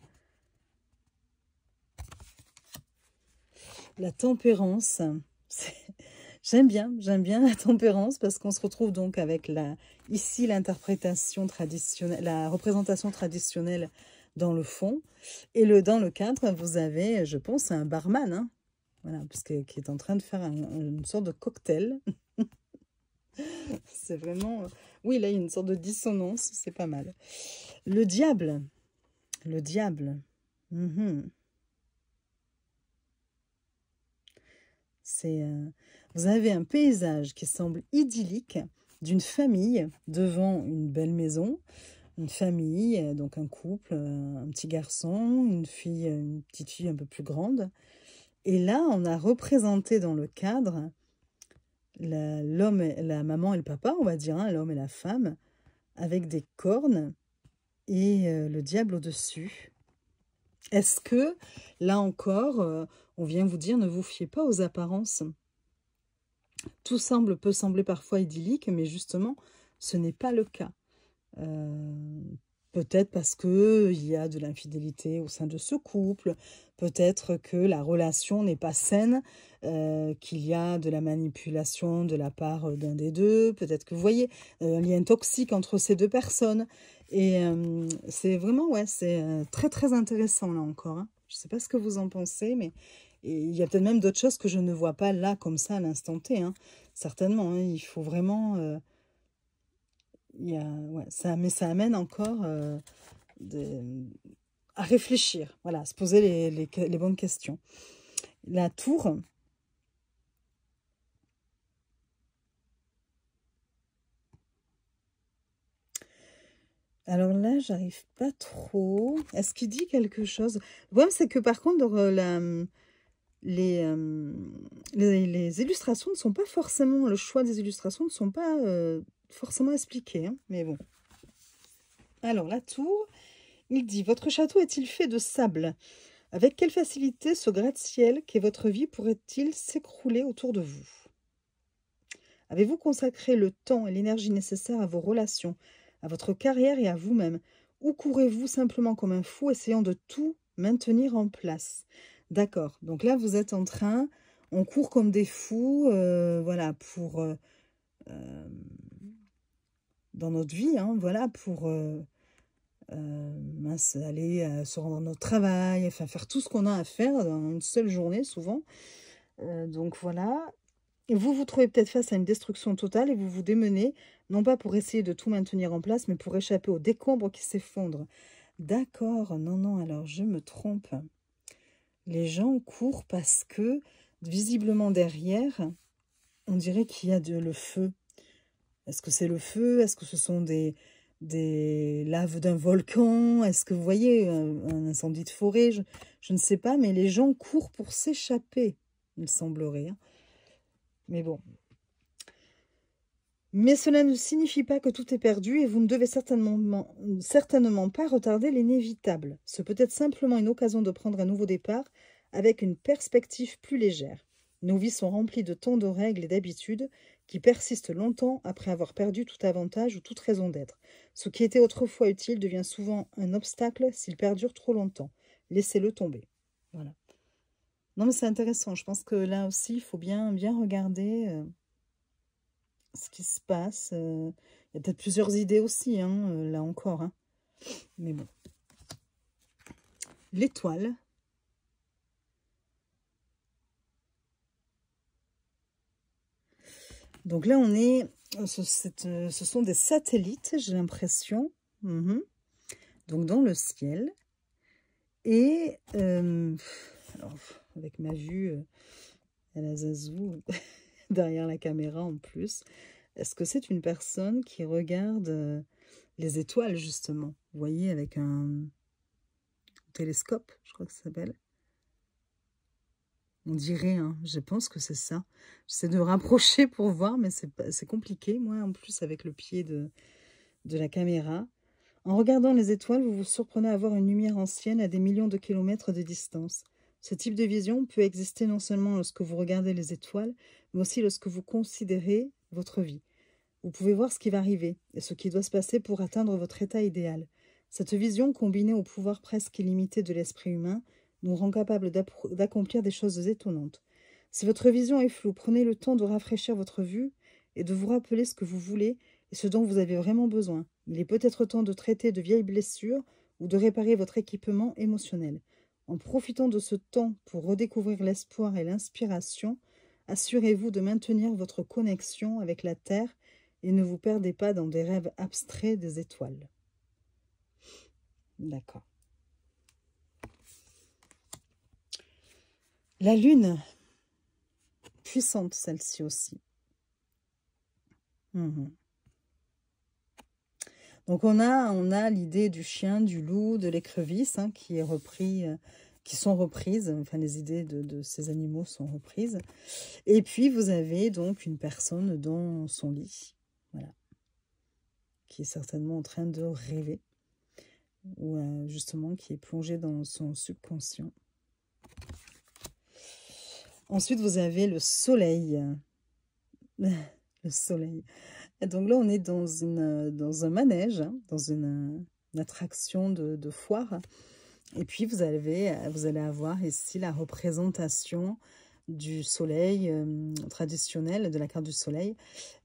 La tempérance, j'aime bien la tempérance parce qu'on se retrouve donc avec ici l'interprétation traditionnelle, la représentation traditionnelle dans le fond. Et dans le cadre, vous avez, je pense, un barman, hein, voilà, qui est en train de faire une sorte de cocktail. C'est vraiment... Oui, là, il y a une sorte de dissonance, c'est pas mal. Le diable. Le diable. Vous avez un paysage qui semble idyllique d'une famille devant une belle maison. Une famille, donc un couple, un petit garçon, une petite fille un peu plus grande. Et là, on a représenté dans le cadre l'homme, la maman et le papa, on va dire, hein, l'homme et la femme, avec des cornes et le diable au-dessus. Est-ce que, là encore, on vient vous dire, ne vous fiez pas aux apparences. Tout peut sembler parfois idyllique, mais justement, ce n'est pas le cas. Peut-être parce qu'il y a de l'infidélité au sein de ce couple, peut-être que la relation n'est pas saine, qu'il y a de la manipulation de la part d'un des deux, peut-être que vous voyez un lien toxique entre ces deux personnes. Et c'est vraiment, ouais, c'est très très intéressant là encore. Hein. Je ne sais pas ce que vous en pensez, mais il y a peut-être même d'autres choses que je ne vois pas là comme ça à l'instant T. Hein. Certainement, hein, il faut vraiment... ouais, mais ça amène encore à réfléchir, voilà, à se poser les bonnes questions. La tour. Alors là, j'arrive pas trop. Est-ce qu'il dit quelque chose? Le problème, c'est que par contre, les illustrations ne sont pas forcément... Le choix des illustrations ne sont pas forcément expliqués. Hein, mais bon. Alors, la tour. Il dit, votre château est-il fait de sable? Avec quelle facilité ce gratte-ciel qu'est votre vie pourrait-il s'écrouler autour de vous? Avez-vous consacré le temps et l'énergie nécessaires à vos relations, à votre carrière et à vous-même? Ou courez-vous simplement comme un fou essayant de tout maintenir en place? D'accord, donc là vous êtes en train, on court comme des fous, voilà, pour dans notre vie, hein, voilà, pour aller se rendre à notre travail, enfin faire tout ce qu'on a à faire dans une seule journée souvent. Donc voilà. Et vous vous trouvez peut-être face à une destruction totale et vous vous démenez, non pas pour essayer de tout maintenir en place, mais pour échapper aux décombres qui s'effondrent. D'accord, non, non, alors je me trompe. Les gens courent parce que, visiblement derrière, on dirait qu'il y a le feu. Est-ce que c'est le feu? Est-ce que ce sont des laves d'un volcan? Est-ce que vous voyez un incendie de forêt? Je ne sais pas, mais les gens courent pour s'échapper, il semblerait. Hein. Mais bon. Mais cela ne signifie pas que tout est perdu et vous ne devez certainement pas retarder l'inévitable. Ce peut être simplement une occasion de prendre un nouveau départ avec une perspective plus légère. Nos vies sont remplies de tant de règles et d'habitudes qui persistent longtemps après avoir perdu tout avantage ou toute raison d'être. Ce qui était autrefois utile devient souvent un obstacle s'il perdure trop longtemps. Laissez-le tomber. Voilà. Non mais c'est intéressant. Je pense que là aussi, il faut bien regarder... ce qui se passe. Il y a peut-être plusieurs idées aussi, hein, là encore. Hein. Mais bon. L'étoile. Donc là, on est... Ce sont des satellites, j'ai l'impression. Donc dans le ciel. Et... alors, avec ma vue à la zazou, derrière la caméra en plus... Est-ce que c'est une personne qui regarde les étoiles, justement? Vous voyez, avec un télescope, je crois que ça s'appelle. On dirait, hein, je pense que c'est ça. J'essaie de me rapprocher pour voir, mais c'est compliqué, moi, en plus, avec le pied de la caméra. En regardant les étoiles, vous vous surprenez à voir une lumière ancienne à des millions de kilomètres de distance. Ce type de vision peut exister non seulement lorsque vous regardez les étoiles, mais aussi lorsque vous considérez votre vie. Vous pouvez voir ce qui va arriver et ce qui doit se passer pour atteindre votre état idéal. Cette vision, combinée au pouvoir presque illimité de l'esprit humain, nous rend capables d'accomplir des choses étonnantes. Si votre vision est floue, prenez le temps de rafraîchir votre vue et de vous rappeler ce que vous voulez et ce dont vous avez vraiment besoin. Il est peut-être temps de traiter de vieilles blessures ou de réparer votre équipement émotionnel. En profitant de ce temps pour redécouvrir l'espoir et l'inspiration, assurez-vous de maintenir votre connexion avec la Terre et ne vous perdez pas dans des rêves abstraits des étoiles. D'accord. La lune, puissante celle-ci aussi. Donc on a l'idée du chien, du loup, de l'écrevisse hein, qui sont reprises. Enfin les idées de ces animaux sont reprises. Et puis vous avez donc une personne dans son lit. Voilà. Qui est certainement en train de rêver, ou justement qui est plongé dans son subconscient. Ensuite, vous avez le soleil. Le soleil. Et donc là, on est dans un manège, hein, dans une attraction de foire. Et puis, vous allez avoir ici la représentation du soleil traditionnel, de la carte du soleil.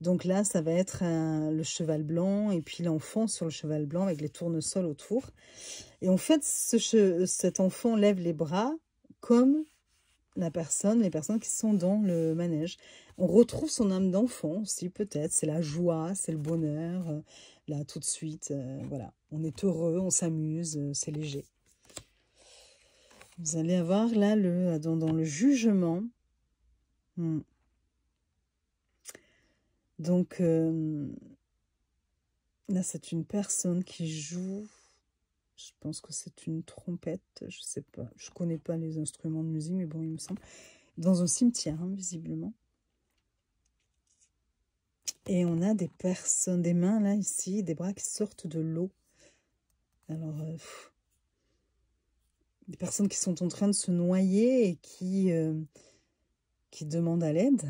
Donc là, ça va être le cheval blanc et puis l'enfant sur le cheval blanc avec les tournesols autour. Et en fait, cet enfant lève les bras comme les personnes qui sont dans le manège. On retrouve son âme d'enfant aussi, peut-être. C'est la joie, c'est le bonheur. Là, tout de suite, voilà. On est heureux, on s'amuse, c'est léger. Vous allez avoir là, dans le jugement. Donc, là, c'est une personne qui joue. Je pense que c'est une trompette. Je sais pas. Je connais pas les instruments de musique, mais bon, il me semble. Dans un cimetière, hein, visiblement. Et on a des personnes, des mains là, ici, des bras qui sortent de l'eau. Alors, des personnes qui sont en train de se noyer et qui demandent à l'aide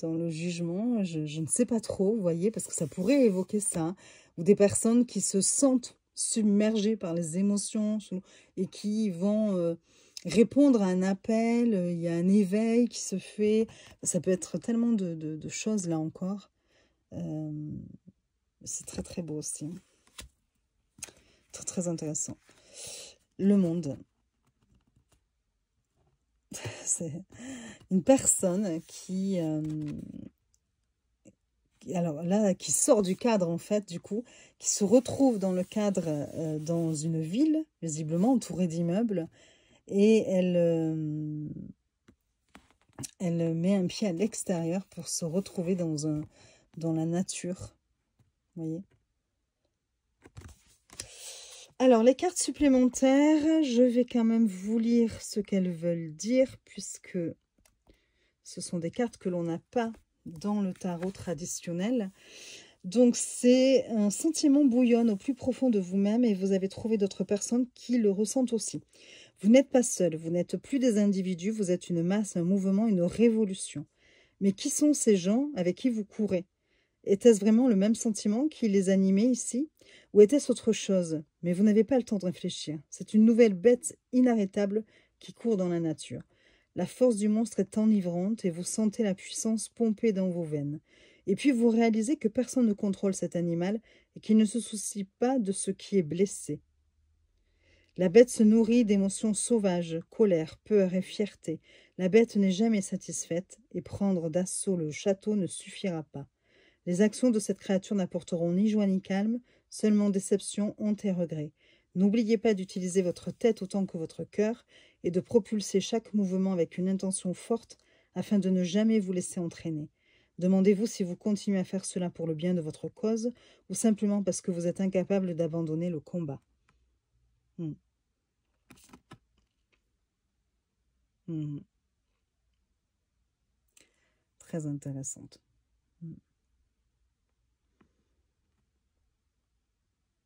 dans le jugement. Je ne sais pas trop, vous voyez, parce que ça pourrait évoquer ça. Ou des personnes qui se sentent submergées par les émotions et qui vont répondre à un appel. Il y a un éveil qui se fait. Ça peut être tellement de choses là encore. C'est très très beau aussi. Très très intéressant. Le monde. C'est une personne alors là, qui sort du cadre, en fait, du coup, qui se retrouve dans le cadre, dans une ville, visiblement entourée d'immeubles, et elle met un pied à l'extérieur pour se retrouver dans la nature. Vous voyez? Alors, les cartes supplémentaires, je vais quand même vous lire ce qu'elles veulent dire, puisque ce sont des cartes que l'on n'a pas dans le tarot traditionnel. Donc, c'est un sentiment bouillonne au plus profond de vous-même et vous avez trouvé d'autres personnes qui le ressentent aussi. Vous n'êtes pas seul, vous n'êtes plus des individus, vous êtes une masse, un mouvement, une révolution. Mais qui sont ces gens avec qui vous courez? Était-ce vraiment le même sentiment qui les animait ici? Ou était-ce autre chose? Mais vous n'avez pas le temps de réfléchir. C'est une nouvelle bête inarrêtable qui court dans la nature. La force du monstre est enivrante et vous sentez la puissance pomper dans vos veines. Et puis vous réalisez que personne ne contrôle cet animal et qu'il ne se soucie pas de ce qui est blessé. La bête se nourrit d'émotions sauvages, colère, peur et fierté. La bête n'est jamais satisfaite et prendre d'assaut le château ne suffira pas. Les actions de cette créature n'apporteront ni joie ni calme, seulement déception, honte et regret. N'oubliez pas d'utiliser votre tête autant que votre cœur et de propulser chaque mouvement avec une intention forte afin de ne jamais vous laisser entraîner. Demandez-vous si vous continuez à faire cela pour le bien de votre cause ou simplement parce que vous êtes incapable d'abandonner le combat. Très intéressante.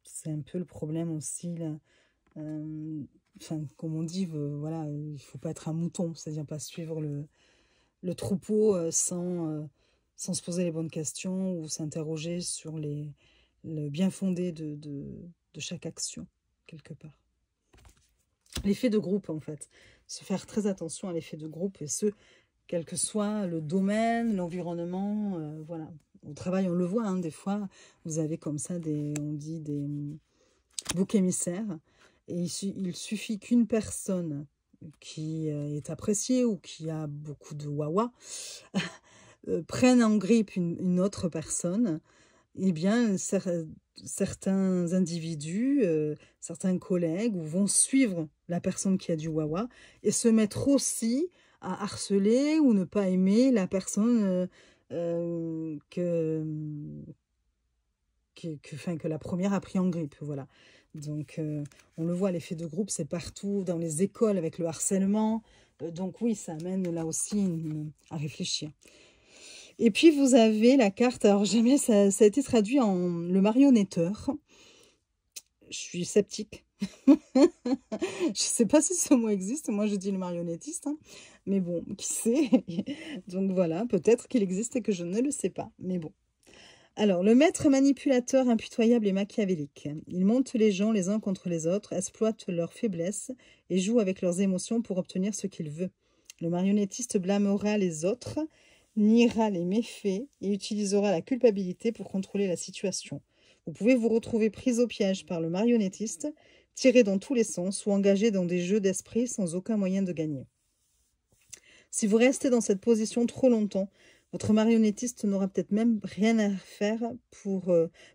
C'est un peu le problème aussi, là. Enfin, comme on dit, voilà, il ne faut pas être un mouton, c'est-à-dire pas suivre le troupeau sans se poser les bonnes questions ou s'interroger sur le bien fondé de chaque action, quelque part. L'effet de groupe, en fait. Se faire très attention à l'effet de groupe, et ce, quel que soit le domaine, l'environnement, voilà. Au travail, on le voit, hein, des fois, vous avez comme ça on dit des boucs émissaires, et il suffit qu'une personne qui est appréciée ou qui a beaucoup de wawa prenne en grippe une autre personne, eh bien, certains individus, certains collègues vont suivre la personne qui a du wawa et se mettre aussi à harceler ou ne pas aimer la personne que la première a pris en grippe. Voilà. Donc, on le voit, l'effet de groupe, c'est partout, dans les écoles avec le harcèlement. Donc oui, ça amène là aussi à réfléchir. Et puis, vous avez la carte, alors jamais ça a été traduit en le marionnetteur. Je suis sceptique. Je ne sais pas si ce mot existe. Moi, je dis le marionnettiste. Hein. Mais bon, qui sait? Donc voilà, peut-être qu'il existe et que je ne le sais pas. Mais bon. Alors, le maître manipulateur impitoyable et machiavélique. Il monte les gens les uns contre les autres, exploite leurs faiblesses et joue avec leurs émotions pour obtenir ce qu'il veut. Le marionnettiste blâmera les autres, niera les méfaits et utilisera la culpabilité pour contrôler la situation. Vous pouvez vous retrouver pris au piège par le marionnettiste, tiré dans tous les sens ou engagé dans des jeux d'esprit sans aucun moyen de gagner. Si vous restez dans cette position trop longtemps, votre marionnettiste n'aura peut-être même rien à faire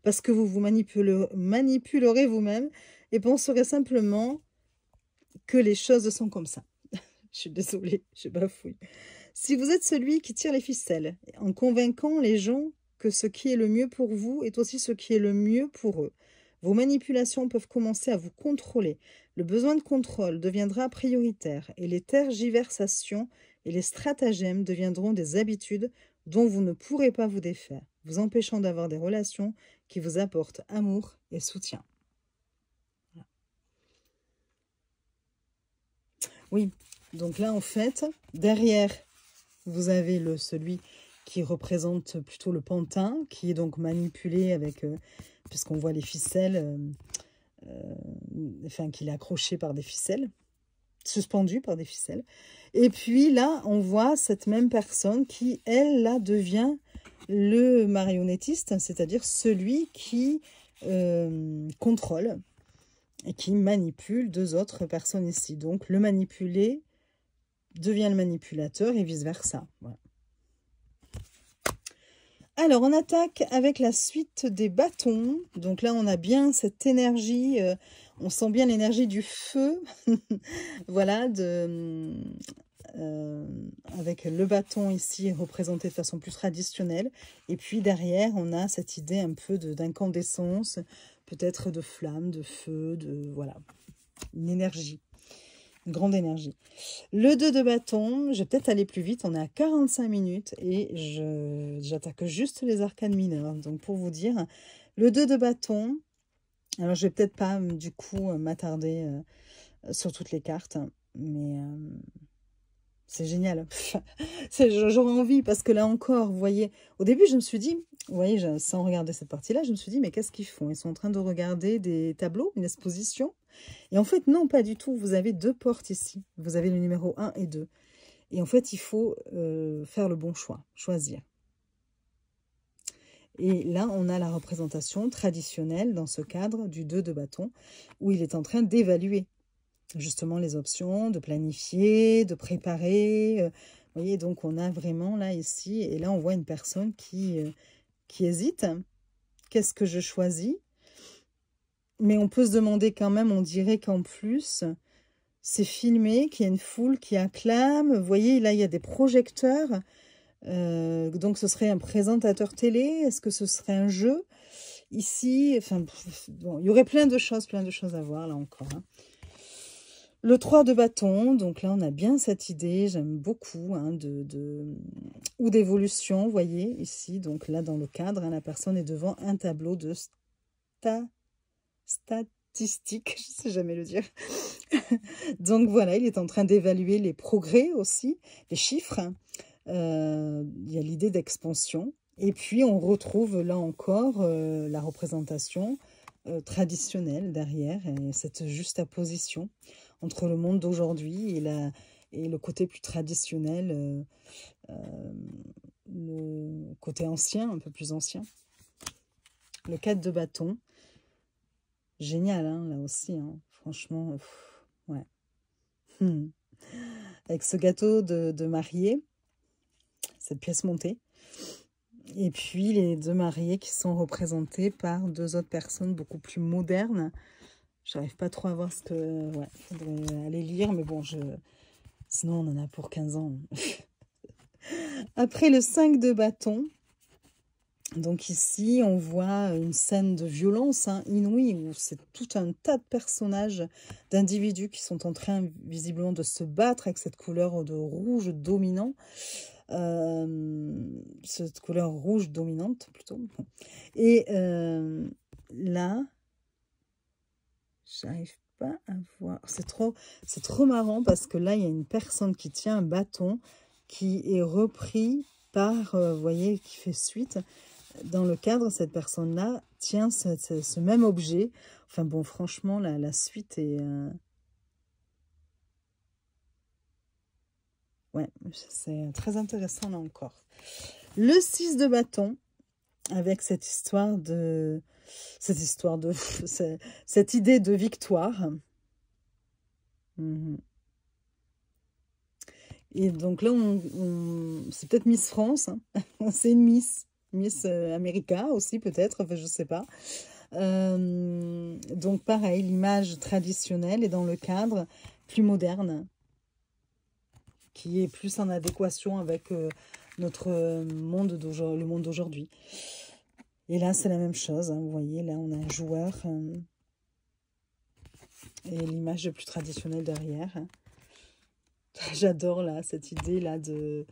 parce que vous vous manipulerez vous-même et penserez simplement que les choses sont comme ça. Je suis désolée, je bafouille. Si vous êtes celui qui tire les ficelles, en convainquant les gens que ce qui est le mieux pour vous est aussi ce qui est le mieux pour eux, vos manipulations peuvent commencer à vous contrôler. Le besoin de contrôle deviendra prioritaire et les tergiversations et les stratagèmes deviendront des habitudes dont vous ne pourrez pas vous défaire, vous empêchant d'avoir des relations qui vous apportent amour et soutien. Oui, donc là, en fait, derrière, vous avez celui qui représente plutôt le pantin, qui est donc manipulé avec, puisqu'on voit les ficelles, enfin, qu'il est accroché par des ficelles, suspendu par des ficelles. Et puis là, on voit cette même personne qui, elle, là, devient le marionnettiste, c'est-à-dire celui qui contrôle et qui manipule deux autres personnes ici. Donc, le manipulé devient le manipulateur et vice-versa. Voilà. Alors, on attaque avec la suite des bâtons. Donc là, on a bien cette énergie, on sent bien l'énergie du feu, voilà, avec le bâton ici représenté de façon plus traditionnelle. Et puis derrière, on a cette idée un peu d'incandescence, peut-être de flamme, de feu, voilà, une énergie. Une grande énergie. Le 2 de bâton, je vais peut-être aller plus vite, on est à 45 minutes et j'attaque juste les arcanes mineures. Donc pour vous dire, le 2 de bâton, alors je vais peut-être pas du coup m'attarder sur toutes les cartes, mais c'est génial. J'aurais envie parce que là encore, vous voyez, au début je me suis dit, vous voyez, sans regarder cette partie-là, je me suis dit, mais qu'est-ce qu'ils font? Ils sont en train de regarder des tableaux, une exposition. Et en fait, non, pas du tout. Vous avez deux portes ici. Vous avez le numéro 1 et 2. Et en fait, il faut faire le bon choix, choisir. Et là, on a la représentation traditionnelle dans ce cadre du 2 de bâton, où il est en train d'évaluer justement les options, de planifier, de préparer. Vous voyez, donc on a vraiment là, ici, et là, on voit une personne qui hésite. Qu'est-ce que je choisis? Mais on peut se demander quand même, on dirait qu'en plus, c'est filmé, qu'il y a une foule qui acclame. Vous voyez, là, il y a des projecteurs. Donc, ce serait un présentateur télé. Est-ce que ce serait un jeu? Ici, enfin, bon, il y aurait plein de choses à voir, là encore. Hein. Le 3 de bâton, donc là, on a bien cette idée, j'aime beaucoup, hein, ou d'évolution, vous voyez, ici. Donc là, dans le cadre, hein, la personne est devant un tableau de statistique, je ne sais jamais le dire. Donc voilà, il est en train d'évaluer les progrès aussi, les chiffres. Il y a l'idée d'expansion. Et puis on retrouve là encore la représentation traditionnelle derrière, et cette juxtaposition entre le monde d'aujourd'hui et le côté plus traditionnel, le côté ancien, un peu plus ancien. Le 4 de bâton. Génial, hein, là aussi, hein, franchement, ouais. Avec ce gâteau de mariée, cette pièce montée. Et puis les deux mariés qui sont représentés par deux autres personnes beaucoup plus modernes. J'arrive pas trop à voir ce que... Ouais, faudrait aller lire, mais bon, sinon on en a pour 15 ans. Après le 5 de bâton, donc ici, on voit une scène de violence inouïe, où c'est tout un tas de personnages, d'individus qui sont en train visiblement de se battre avec cette couleur de rouge dominant. Cette couleur rouge dominante, plutôt. Et là, j'arrive pas à voir. C'est trop marrant parce que là, il y a une personne qui tient un bâton qui est repris par, vous voyez, qui fait suite. Dans le cadre, cette personne-là tient ce même objet. Enfin bon, franchement, la suite est... Ouais, c'est très intéressant là encore. Le 6 de bâton, avec cette idée de victoire. Et donc là, c'est peut-être Miss France. Hein. C'est une Miss America aussi peut-être, enfin, je ne sais pas. Donc pareil, l'image traditionnelle est dans le cadre plus moderne, qui est plus en adéquation avec notre monde le monde d'aujourd'hui. Et là, c'est la même chose. Hein, vous voyez, là, on a un joueur et l'image plus traditionnelle derrière. Hein. J'adore là cette idée là de...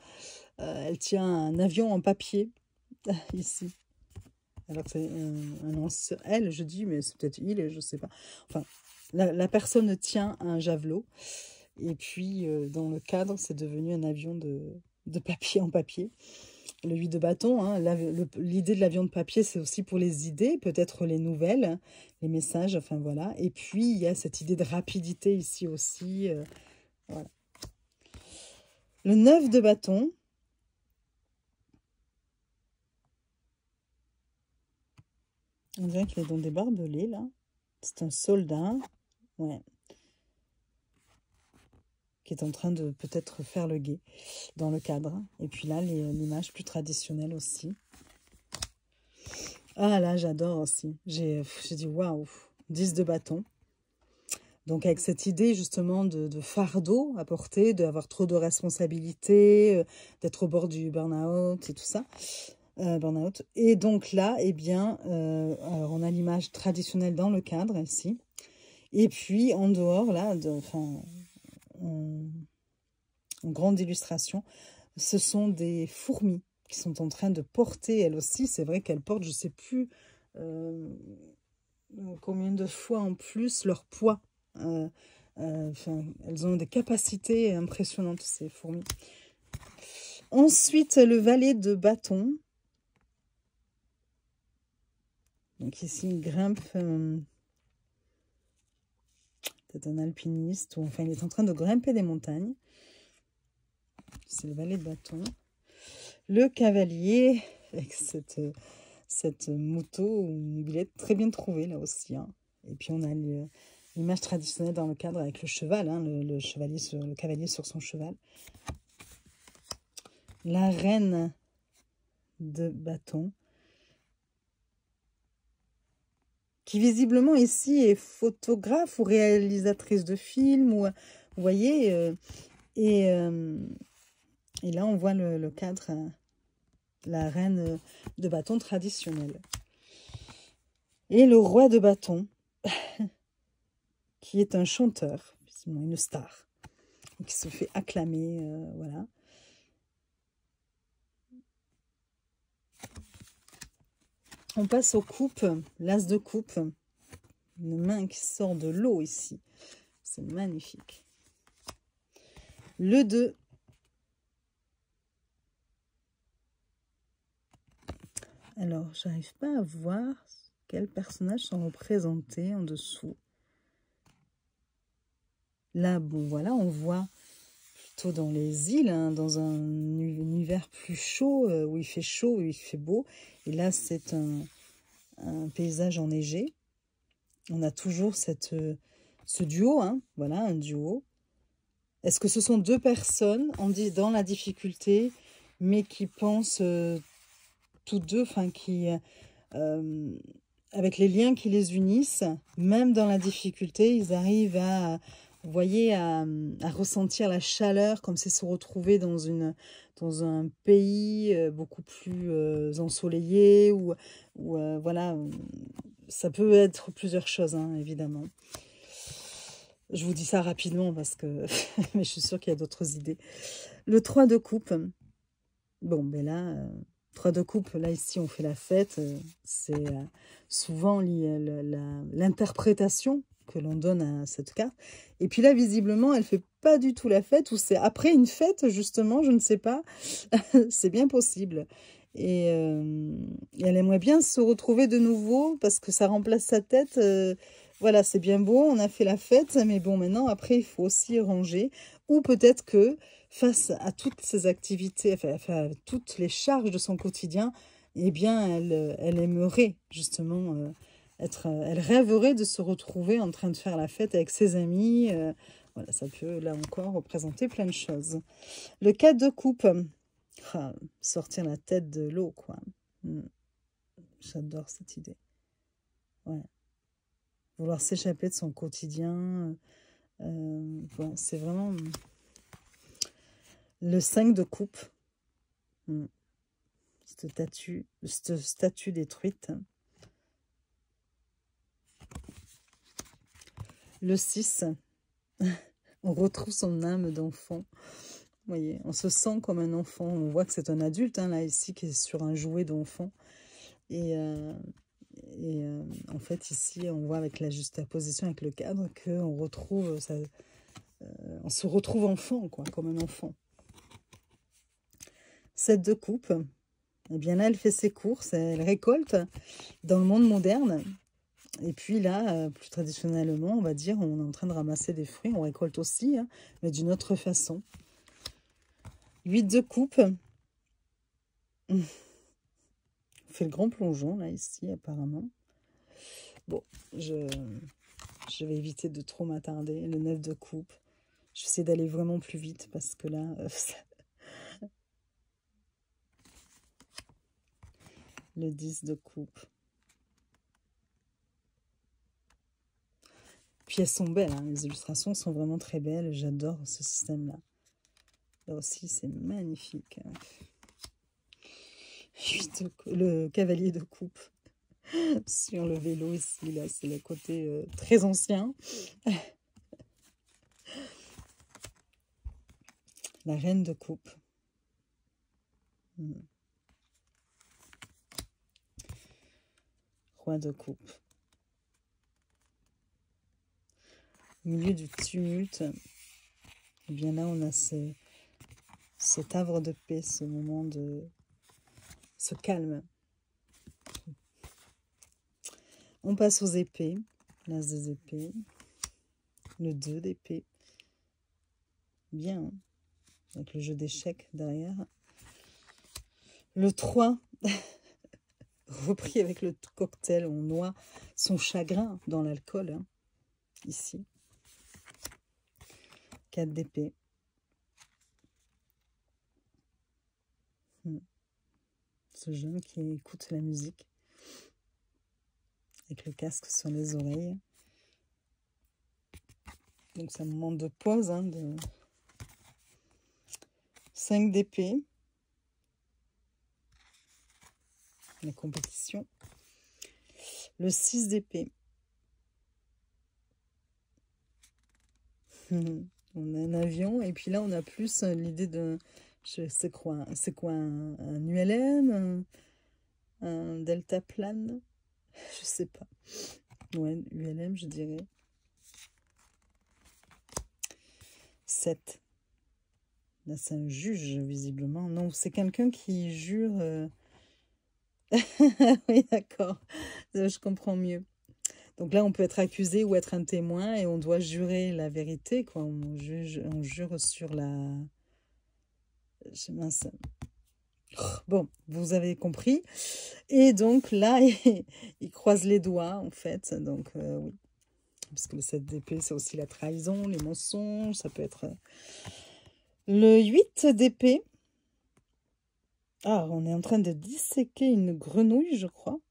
elle tient un avion en papier ici. Alors c'est elle, je dis, mais c'est peut-être il, je ne sais pas. Enfin, la personne tient un javelot Et puis, dans le cadre, c'est devenu un avion de papier en papier. Le 8 de bâton, hein, l'idée de l'avion de papier, c'est aussi pour les idées, peut-être les nouvelles, les messages, enfin voilà. Et puis, il y a cette idée de rapidité ici aussi. Voilà. Le 9 de bâton. On dirait qu'il est dans des barbelés, là. C'est un soldat. Ouais. Qui est en train de peut-être faire le guet dans le cadre. Et puis là, l'image plus traditionnelle aussi. Ah là, j'adore aussi. J'ai dit waouh, 10 de bâton. Donc avec cette idée justement de fardeau à porter, d'avoir trop de responsabilités, d'être au bord du burn-out et tout ça. Burn-out. Et donc là, eh bien, alors on a l'image traditionnelle dans le cadre ici. Et puis en dehors, là, en grande illustration, ce sont des fourmis qui sont en train de porter, elles aussi. C'est vrai qu'elles portent, je ne sais plus combien de fois en plus leur poids. Elles ont des capacités impressionnantes, ces fourmis. Ensuite, le valet de bâton. Donc ici, il grimpe, peut-être un alpiniste, ou enfin, il est en train de grimper des montagnes. C'est le valet de bâton. Le cavalier, avec cette moto, une mobilette très bien trouvée là aussi. Hein. Et puis on a l'image traditionnelle dans le cadre avec le cheval, hein, le cavalier sur son cheval. La reine de bâton, qui visiblement ici est photographe ou réalisatrice de films, ou, vous voyez, et là on voit le cadre, la reine de bâton traditionnelle. Et le roi de bâton, qui est un chanteur, une star, qui se fait acclamer, voilà. On passe aux coupes, l'as de coupe, une main qui sort de l'eau ici, c'est magnifique. Le 2. Alors, j'arrive pas à voir quels personnages sont représentés en dessous. Là, bon, voilà, on voit plutôt dans les îles, hein, dans un univers plus chaud, où il fait chaud, où il fait beau. Et là, c'est un paysage enneigé. On a toujours ce duo, hein, voilà, un duo. Est-ce que ce sont deux personnes, on dit dans la difficulté, mais qui pensent toutes deux, enfin, qui, avec les liens qui les unissent, même dans la difficulté, ils arrivent à, vous voyez, à ressentir la chaleur, comme c'est se retrouver dans un pays beaucoup plus ensoleillé, ou voilà, ça peut être plusieurs choses, hein, évidemment. Je vous dis ça rapidement parce que mais je suis sûre qu'il y a d'autres idées. Le 3 de coupe. Bon, ben là, 3 de coupe, là, ici, on fait la fête. C'est souvent l'interprétation que l'on donne à cette carte. Et puis là, visiblement, elle ne fait pas du tout la fête, ou c'est après une fête, justement, je ne sais pas. C'est bien possible. Et elle aimerait bien se retrouver de nouveau parce que ça remplace sa tête. Voilà, c'est bien beau, on a fait la fête, mais bon, maintenant, après, il faut aussi ranger. Ou peut-être que face à toutes ces activités, enfin, à toutes les charges de son quotidien, eh bien, elle aimerait justement elle rêverait de se retrouver en train de faire la fête avec ses amis. Voilà, ça peut, là encore, représenter plein de choses. Le 4 de coupe, sortir la tête de l'eau, quoi. J'adore cette idée. Ouais. Vouloir s'échapper de son quotidien. Bon, c'est vraiment le 5 de coupe. Cette statue détruite. Le 6. On retrouve son âme d'enfant. Vous voyez, on se sent comme un enfant. On voit que c'est un adulte, hein, là, ici, qui est sur un jouet d'enfant. Et en fait, ici, on voit avec la juxtaposition avec le cadre qu'on retrouve on se retrouve enfant, quoi, comme un enfant. 7 de coupe. Eh bien là, elle fait ses courses, elle récolte dans le monde moderne. Et puis là, plus traditionnellement, on va dire, on est en train de ramasser des fruits. On récolte aussi, hein, mais d'une autre façon. 8 de coupe. On fait le grand plongeon, là, ici, apparemment. Bon, je vais éviter de trop m'attarder. Le 9 de coupe. J'essaie d'aller vraiment plus vite parce que là... le 10 de coupe. Puis elles sont belles, hein, les illustrations sont vraiment très belles. J'adore ce système-là. Là aussi, c'est magnifique. Le cavalier de coupe sur le vélo ici, là, c'est le côté très ancien. La reine de coupe. Roi de coupe. Au milieu du tumulte, et bien là, on a cet havre de paix, ce moment de... ce calme. On passe aux épées. L'as des épées. Le 2 d'épée. Bien, hein, avec le jeu d'échecs derrière. Le 3, repris avec le cocktail, on noie son chagrin dans l'alcool, hein, ici. 4 d'épée. Ce jeune qui écoute la musique avec le casque sur les oreilles. Donc c'est un moment de pause, hein, de 5 d'épée. La compétition. Le 6 d'épée. On a un avion et puis là on a plus l'idée de... C'est quoi un ULM, un deltaplane, je sais pas. Ouais, ULM je dirais. 7. Là c'est un juge visiblement. Non, c'est quelqu'un qui jure... oui d'accord, je comprends mieux. Donc là, on peut être accusé ou être un témoin et on doit jurer la vérité, quoi. On jure sur la... Mince. Bon, vous avez compris. Et donc là, il croise les doigts, en fait. Donc oui, parce que le 7 d'épée, c'est aussi la trahison, les mensonges. Ça peut être... Le 8 d'épée. Ah, on est en train de disséquer une grenouille, je crois.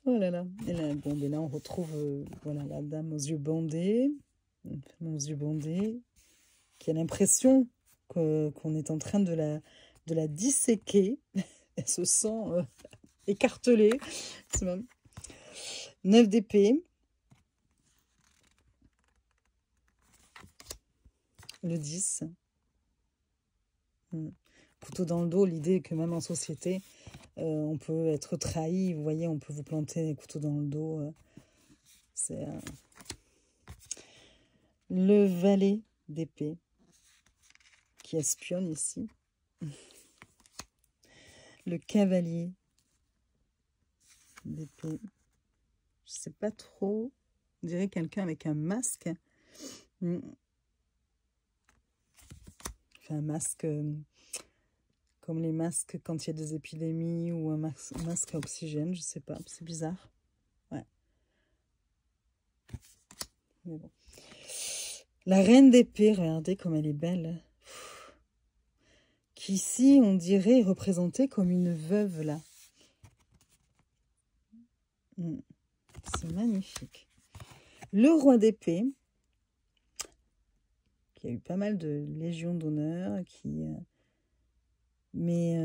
Oh là là. Et là, bon, mais là, on retrouve voilà, la dame aux yeux bandés. Aux yeux bandés. Qui a l'impression qu'on est en train de la disséquer. Elle se sent écartelée. 9 d'épée. Le 10. Couteau dans le dos, l'idée est que même en société, on peut être trahi. Vous voyez, on peut vous planter des couteaux dans le dos. C'est le valet d'épée qui espionne ici. Le cavalier d'épée. Je sais pas trop. On dirait quelqu'un avec un masque. Enfin, un masque comme les masques quand il y a des épidémies ou un masque à oxygène. Je sais pas. C'est bizarre. Ouais. Mais bon. La reine d'épée, regardez comme elle est belle. Qui ici, on dirait, est représentée comme une veuve, là. C'est magnifique. Le roi d'épée, qui a eu pas mal de légions d'honneur, mais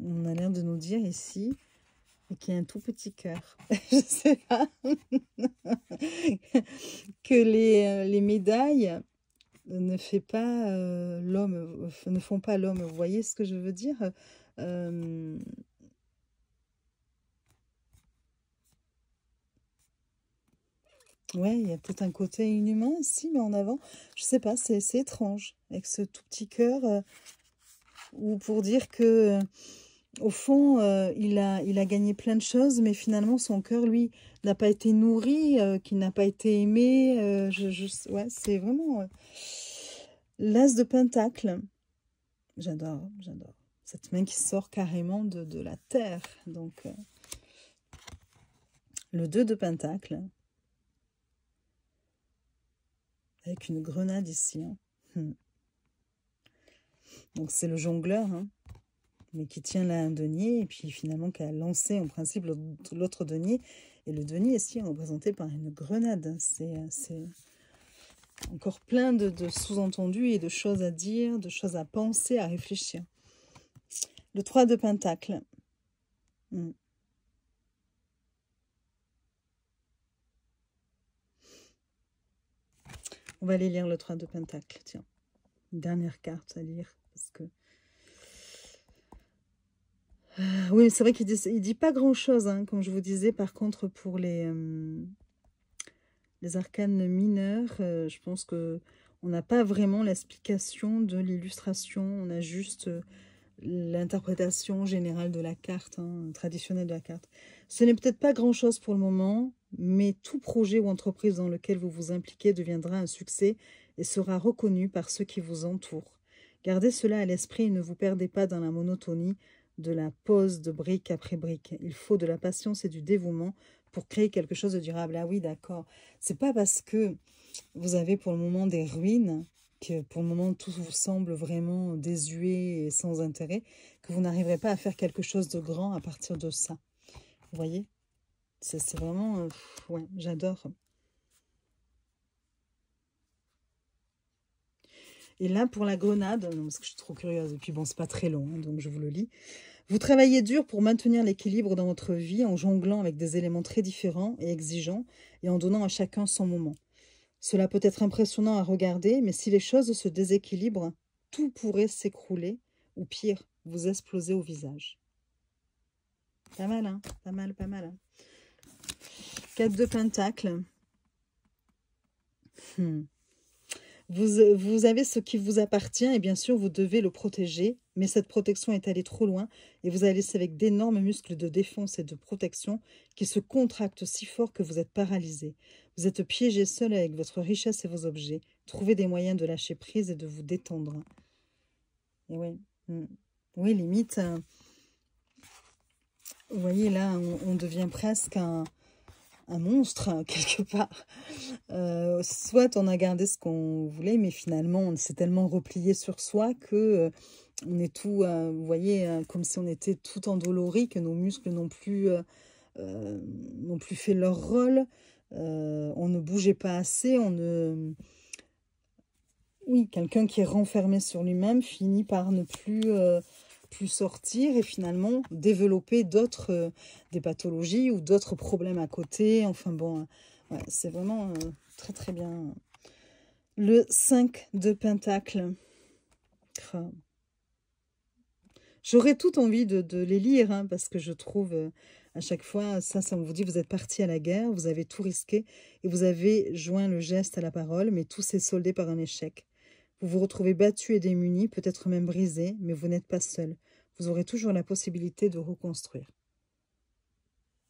on a l'air de nous dire ici, qui a un tout petit cœur. Je sais pas. Que les médailles ne font pas l'homme. Vous voyez ce que je veux dire? Ouais, il y a peut-être un côté inhumain aussi, mais en avant. Je sais pas, c'est étrange. Avec ce tout petit cœur, ou pour dire que, au fond, il a gagné plein de choses, mais finalement, son cœur, lui, n'a pas été nourri, qu'il n'a pas été aimé. Ouais, c'est vraiment l'as de Pentacle. J'adore, j'adore. Cette main qui sort carrément de la terre. Donc, le 2 de Pentacle. Avec une grenade ici. Hein. Donc, c'est le jongleur, hein, mais qui tient là un denier, et puis finalement qui a lancé en principe l'autre denier. Et le denier ici est représenté par une grenade. C'est encore plein de sous-entendus et de choses à dire, de choses à penser, à réfléchir. Le 3 de Pentacle. On va aller lire le 3 de Pentacle, tiens. Une dernière carte à lire, parce que... oui, c'est vrai qu'il dit pas grand-chose, hein, comme je vous disais. Par contre, pour les arcanes mineurs, je pense que on n'a pas vraiment l'explication de l'illustration. On a juste l'interprétation générale de la carte, hein, traditionnelle de la carte. Ce n'est peut-être pas grand-chose pour le moment, mais tout projet ou entreprise dans lequel vous vous impliquez deviendra un succès et sera reconnu par ceux qui vous entourent. Gardez cela à l'esprit et ne vous perdez pas dans la monotonie de la pose de brique après brique. Il faut de la patience et du dévouement pour créer quelque chose de durable. Ah oui, d'accord. C'est pas parce que vous avez pour le moment des ruines, que pour le moment tout vous semble vraiment désuet et sans intérêt, que vous n'arriverez pas à faire quelque chose de grand à partir de ça. Vous voyez? C'est vraiment... ouais, j'adore. Et là, pour la grenade, parce que je suis trop curieuse, et puis bon, c'est pas très long, hein, donc je vous le lis. Vous travaillez dur pour maintenir l'équilibre dans votre vie en jonglant avec des éléments très différents et exigeants et en donnant à chacun son moment. Cela peut être impressionnant à regarder, mais si les choses se déséquilibrent, tout pourrait s'écrouler ou pire, vous exploser au visage. Pas mal, hein? Pas mal, pas mal. Hein. 4 de Pentacle. Vous avez ce qui vous appartient et bien sûr, vous devez le protéger. Mais cette protection est allée trop loin et vous allez laisser avec d'énormes muscles de défense et de protection qui se contractent si fort que vous êtes paralysé. Vous êtes piégé seul avec votre richesse et vos objets. Trouvez des moyens de lâcher prise et de vous détendre. Et oui, oui, limite, vous voyez là, on devient presque un monstre, quelque part. Soit on a gardé ce qu'on voulait, mais finalement, on s'est tellement replié sur soi que on est tout, vous voyez, comme si on était tout endolori, que nos muscles n'ont plus fait leur rôle. On ne bougeait pas assez, Oui, quelqu'un qui est renfermé sur lui-même finit par ne plus sortir et finalement développer des pathologies ou d'autres problèmes à côté. Enfin bon, ouais, c'est vraiment très très bien. Le 5 de Pentacle. J'aurais toute envie de les lire, hein, parce que je trouve à chaque fois, ça on vous dit, vous êtes parti à la guerre, vous avez tout risqué et vous avez joint le geste à la parole, mais tout s'est soldé par un échec. Vous vous retrouvez battu et démuni, peut-être même brisé, mais vous n'êtes pas seul. Vous aurez toujours la possibilité de reconstruire.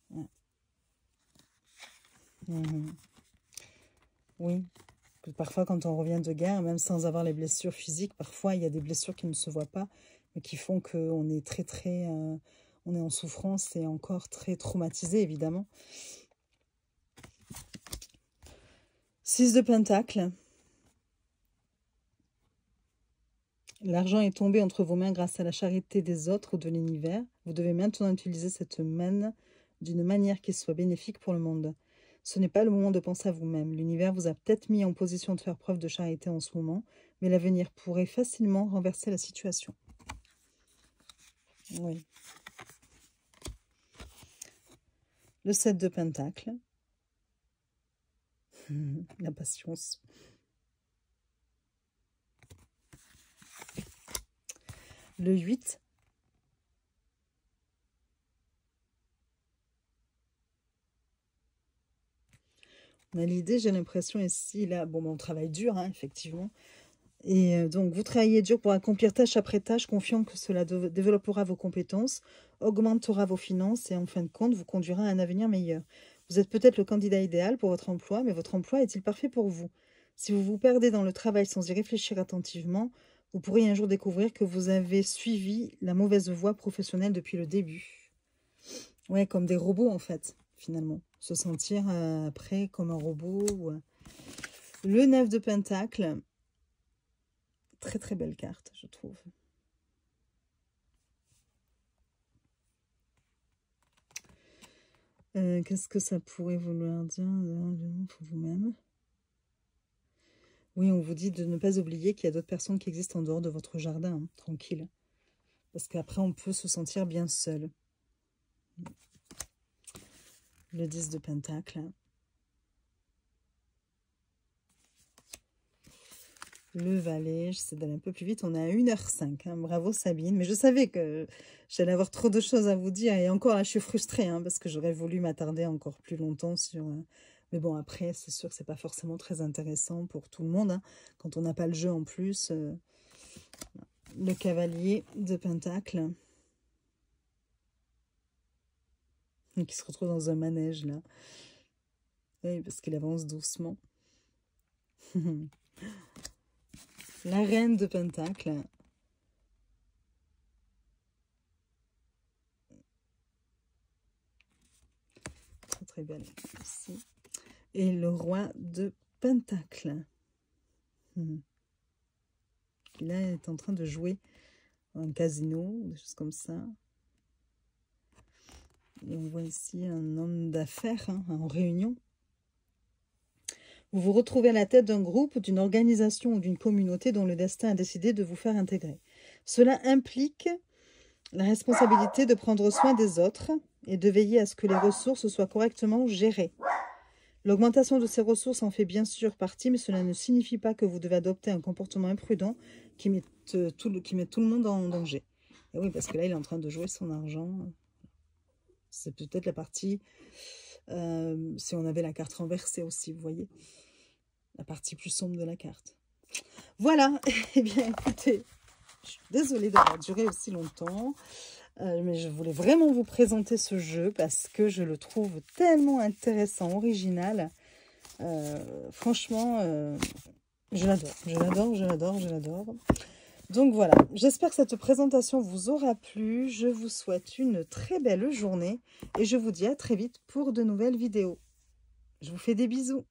Ouais. Oui, parfois quand on revient de guerre, même sans avoir les blessures physiques, parfois il y a des blessures qui ne se voient pas, mais qui font qu'on est très très... on est en souffrance et encore très traumatisé, évidemment. 6 de Pentacle. L'argent est tombé entre vos mains grâce à la charité des autres ou de l'univers. Vous devez maintenant utiliser cette manne d'une manière qui soit bénéfique pour le monde. Ce n'est pas le moment de penser à vous-même. L'univers vous a peut-être mis en position de faire preuve de charité en ce moment, mais l'avenir pourrait facilement renverser la situation. Oui. Le 7 de Pentacle. La patience. Le 8. On a l'idée, j'ai l'impression ici, là, bon, ben, on travaille dur, hein, effectivement. Et donc, vous travaillez dur pour accomplir tâche après tâche, confiant que cela développera vos compétences, augmentera vos finances et en fin de compte, vous conduira à un avenir meilleur. Vous êtes peut-être le candidat idéal pour votre emploi, mais votre emploi est-il parfait pour vous? Si vous vous perdez dans le travail sans y réfléchir attentivement, vous pourriez un jour découvrir que vous avez suivi la mauvaise voie professionnelle depuis le début. Ouais, comme des robots en fait, finalement. Se sentir après comme un robot. Le 9 de Pentacle. Très très belle carte, je trouve. Qu'est-ce que ça pourrait vouloir dire pour vous-même? Oui, on vous dit de ne pas oublier qu'il y a d'autres personnes qui existent en dehors de votre jardin, hein, tranquille. Parce qu'après, on peut se sentir bien seul. Le 10 de Pentacle. Le Valet, j'essaie d'aller un peu plus vite. On est à 1h05. Hein. Bravo Sabine. Mais je savais que j'allais avoir trop de choses à vous dire. Et encore là, je suis frustrée hein, parce que j'aurais voulu m'attarder encore plus longtemps sur... Mais bon, après, c'est sûr que c'est pas forcément très intéressant pour tout le monde. Hein, quand on n'a pas le jeu en plus. Le Cavalier de Pentacle. Qui se retrouve dans un manège, là. Oui, parce qu'il avance doucement. La Reine de Pentacle. Très très belle ici. Et le Roi de Pentacle. Là, il est en train de jouer un casino, des choses comme ça. Et on voit ici un homme d'affaires hein, en réunion. Vous vous retrouvez à la tête d'un groupe, d'une organisation ou d'une communauté dont le destin a décidé de vous faire intégrer. Cela implique la responsabilité de prendre soin des autres et de veiller à ce que les ressources soient correctement gérées. L'augmentation de ces ressources en fait bien sûr partie, mais cela ne signifie pas que vous devez adopter un comportement imprudent qui met tout le monde en danger. Et oui, parce que là, il est en train de jouer son argent. C'est peut-être la partie, si on avait la carte renversée aussi, vous voyez. La partie plus sombre de la carte. Voilà, eh bien écoutez, je suis désolée d'avoir duré aussi longtemps, mais je voulais vraiment vous présenter ce jeu parce que je le trouve tellement intéressant, original. Franchement, je l'adore. Donc voilà, j'espère que cette présentation vous aura plu. Je vous souhaite une très belle journée et je vous dis à très vite pour de nouvelles vidéos. Je vous fais des bisous.